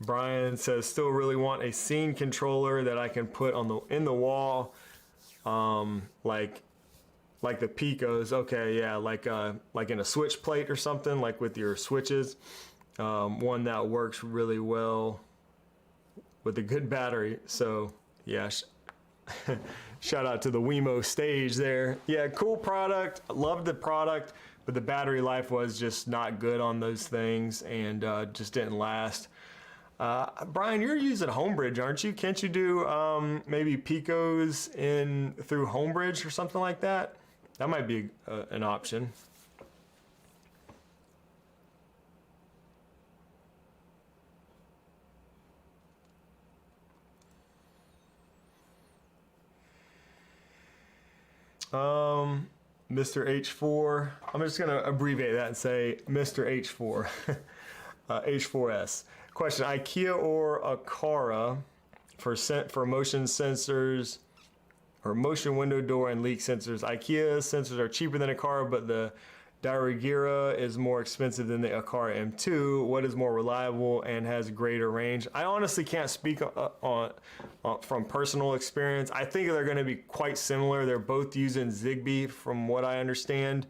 Brian says, still really want a scene controller that I can put in the wall, like the Picos. Okay, yeah, like in a switch plate or something, like with your switches. One that works really well with a good battery. So yeah, shout out to the Wemo stage there. Yeah, cool product. I loved the product, but the battery life was just not good on those things, and just didn't last. Brian, you're using Homebridge, aren't you? Can't you do maybe Picos through Homebridge or something like that? That might be an option. Mr. H4. I'm just going to abbreviate that and say Mr. H4. H4S. Question, IKEA or Aqara for motion sensors or motion window door and leak sensors? IKEA sensors are cheaper than Aqara, but the Darigira is more expensive than the Aqara M2. What is more reliable and has greater range? I honestly can't speak from personal experience. I think they're going to be quite similar. They're both using Zigbee from what I understand.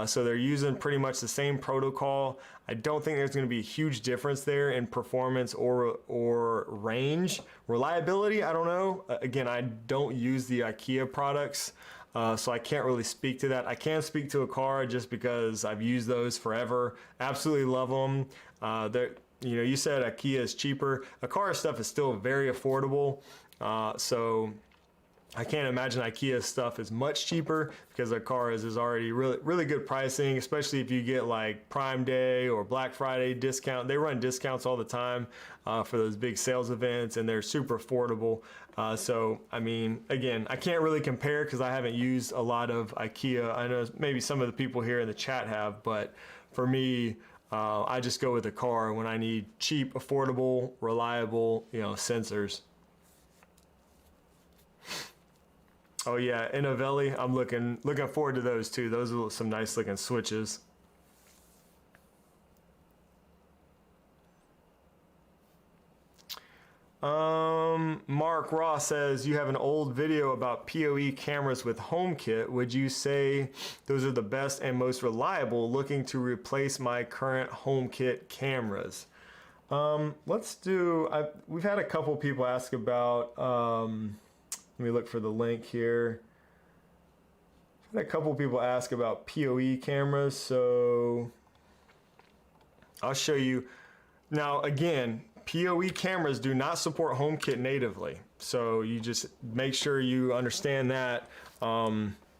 So they're using pretty much the same protocol. I don't think there's going to be a huge difference there in performance or range. Reliability, I don't know. Again, I don't use the IKEA products, so I can't really speak to that. I can speak to Aqara just because I've used those forever. Absolutely love them. You said IKEA is cheaper. Aqara stuff is still very affordable, so I can't imagine IKEA stuff is much cheaper because Aqara's is already really good pricing, especially if you get like Prime Day or Black Friday discount. They run discounts all the time for those big sales events, and they're super affordable. So, I mean, again, I can't really compare because I haven't used a lot of IKEA. I know maybe some of the people here in the chat have, but for me, I just go with Aqara when I need cheap, affordable, reliable, sensors. Oh yeah, Innovelli, I'm looking forward to those too. Those are some nice looking switches. Mark Ross says, you have an old video about PoE cameras with HomeKit. Would you say those are the best and most reliable, looking to replace my current HomeKit cameras? We've had a couple people ask about, let me look for the link here. I've had a couple people ask about PoE cameras, so I'll show you. Now, again, PoE cameras do not support HomeKit natively, so you just make sure you understand that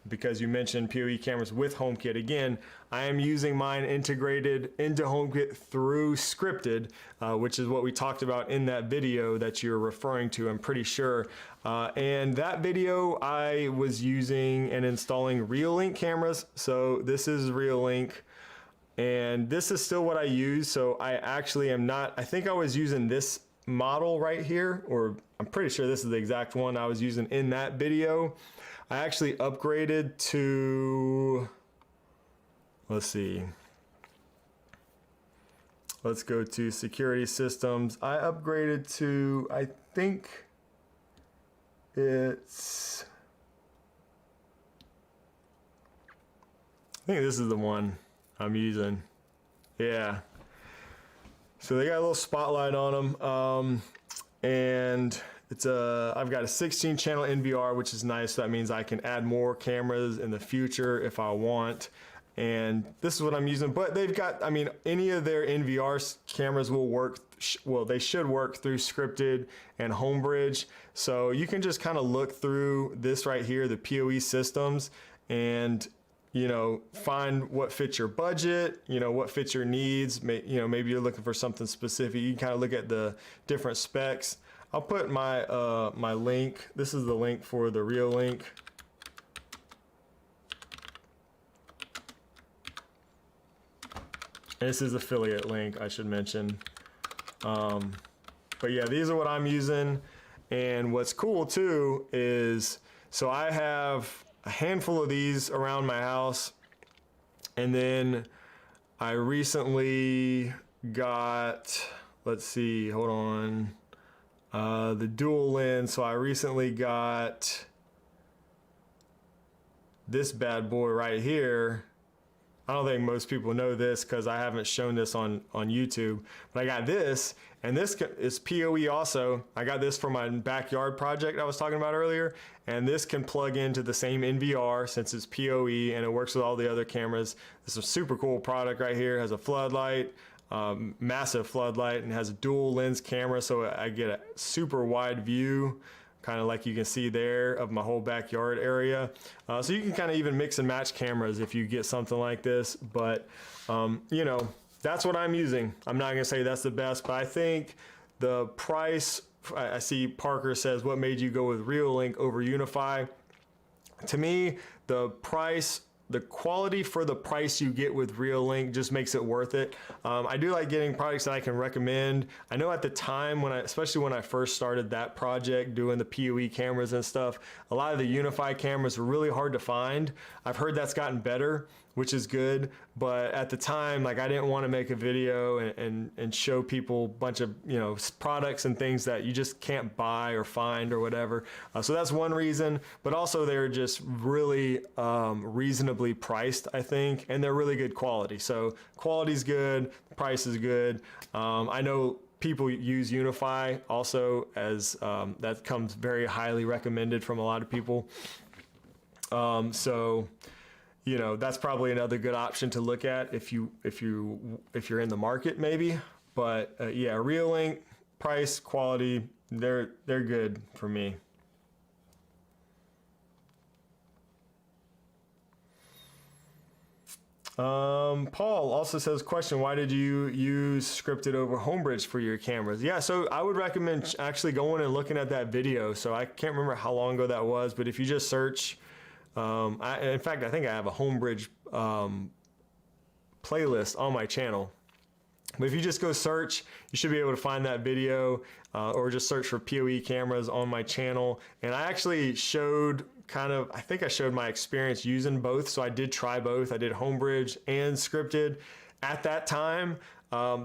because you mentioned PoE cameras with HomeKit. Again, I am using mine integrated into HomeKit through Scripted, which is what we talked about in that video that you're referring to, I'm pretty sure. And that video, I was using and installing Reolink cameras. So this is Reolink, and this is still what I use. So I actually am not, I think I was using this model right here, or I'm pretty sure this is the exact one I was using in that video. I actually upgraded to, let's see. Let's go to security systems. I upgraded to, I think it's, think this is the one I'm using. Yeah. So they got a little spotlight on them. And it's I've got a 16 channel NVR, which is nice. So that means I can add more cameras in the future if I want. And this is what I'm using, but they've got, I mean, any of their NVR cameras will work, well, they should work through Scripted and Homebridge. So you can just kind of look through this right here, the PoE systems, and, you know, find what fits your budget, you know, what fits your needs. You know, maybe you're looking for something specific. You can kind of look at the different specs. I'll put my, my link. This is the link for the Real Link. This is affiliate link, I should mention. But yeah, these are what I'm using. And what's cool too is, so I have a handful of these around my house. And then I recently got, let's see, hold on. The dual lens. So I recently got this bad boy right here. I don't think most people know this because I haven't shown this on YouTube, but I got this, and this is PoE also. I got this for my backyard project I was talking about earlier, and this can plug into the same NVR since it's PoE, and it works with all the other cameras. This is a super cool product right here. It has a floodlight, massive floodlight, and has a dual lens camera, so I get a super wide view, kind of like you can see there, of my whole backyard area. So you can kind of even mix and match cameras if you get something like this. But, you know, that's what I'm using. I'm not going to say that's the best, but I think the price, I see Parker says, what made you go with Real Link over Unify? To me, the price, the quality for the price you get with Real Link just makes it worth it. I do like getting products that I can recommend. I know at the time, especially when I first started that project, doing the PoE cameras and stuff, a lot of the Unify cameras were really hard to find. I've heard that's gotten better, which is good. But at the time, like, I didn't want to make a video and show people a bunch of, you know, products and things that you just can't buy or find or whatever. So that's one reason. But also they're just really reasonably priced, I think, and they're really good quality. So quality's good, price is good. I know people use Unify also, as that comes very highly recommended from a lot of people. So, you know, that's probably another good option to look at if you're in the market, maybe. But yeah, Real Link, price, quality, they're good for me. Paul also says, question, why did you use Scripted over Homebridge for your cameras? Yeah, so I would recommend actually going and looking at that video. So I can't remember how long ago that was, but if you just search, in fact, I think I have a Homebridge playlist on my channel. But if you just go search, you should be able to find that video, or just search for PoE cameras on my channel. And I actually showed I think I showed my experience using both. So I did try both. I did Homebridge and Scripted. At that time,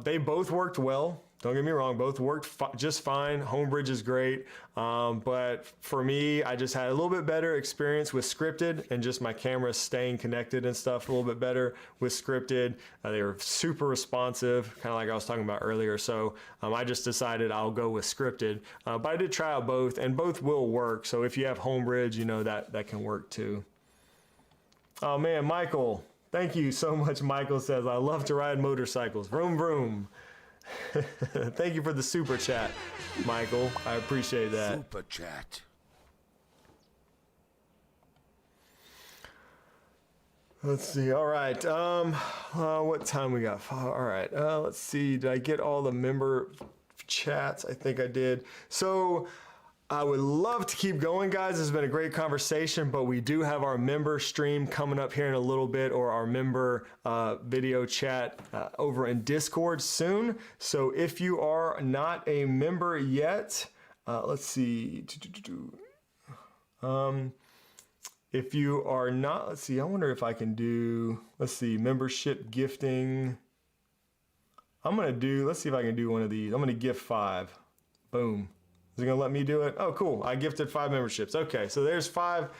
they both worked well. Don't get me wrong, both worked just fine. Homebridge is great. But for me, I just had a little bit better experience with Scripted, and just my cameras staying connected and stuff a little bit better with Scripted. They were super responsive, kind of like I was talking about earlier. So I just decided I'll go with Scripted. But I did try out both, and both will work. So if you have Homebridge, you know that can work too. Oh man, Michael. Thank you so much, Michael says, I love to ride motorcycles. Vroom, vroom. Thank you for the super chat, Michael. I appreciate that. Super chat. Let's see. All right. What time we got? All right. Let's see. Did I get all the member chats? I think I did. So I would love to keep going, guys. This has been a great conversation, but we do have our member stream coming up here in a little bit, or our member video chat over in Discord soon. So if you are not a member yet, let's see. If you are not, let's see, I wonder if I can do, let's see, membership gifting. Let's see if I can do one of these. I'm going to gift 5. Boom. Is it going to let me do it? Oh, cool. I gifted 5 memberships. Okay, so there's 5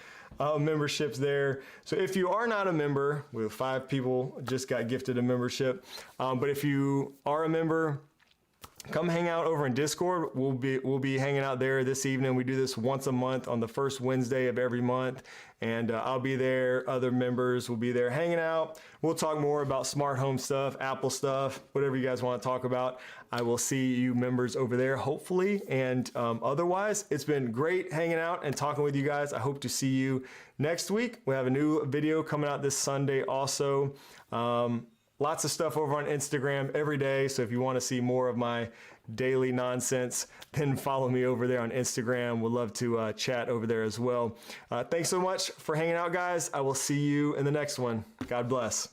memberships there. So if you are not a member, we have 5 people just got gifted a membership. But if you are a member, come hang out over in Discord. We'll be hanging out there this evening. We do this once a month on the first Wednesday of every month, and I'll be there. Other members will be there hanging out. We'll talk more about smart home stuff, Apple stuff, whatever you guys want to talk about. I will see you members over there, hopefully. And otherwise, it's been great hanging out and talking with you guys. I hope to see you next week. We have a new video coming out this Sunday also. Lots of stuff over on Instagram every day. So if you want to see more of my daily nonsense, then follow me over there on Instagram. Would love to chat over there as well. Thanks so much for hanging out, guys. I will see you in the next one. God bless.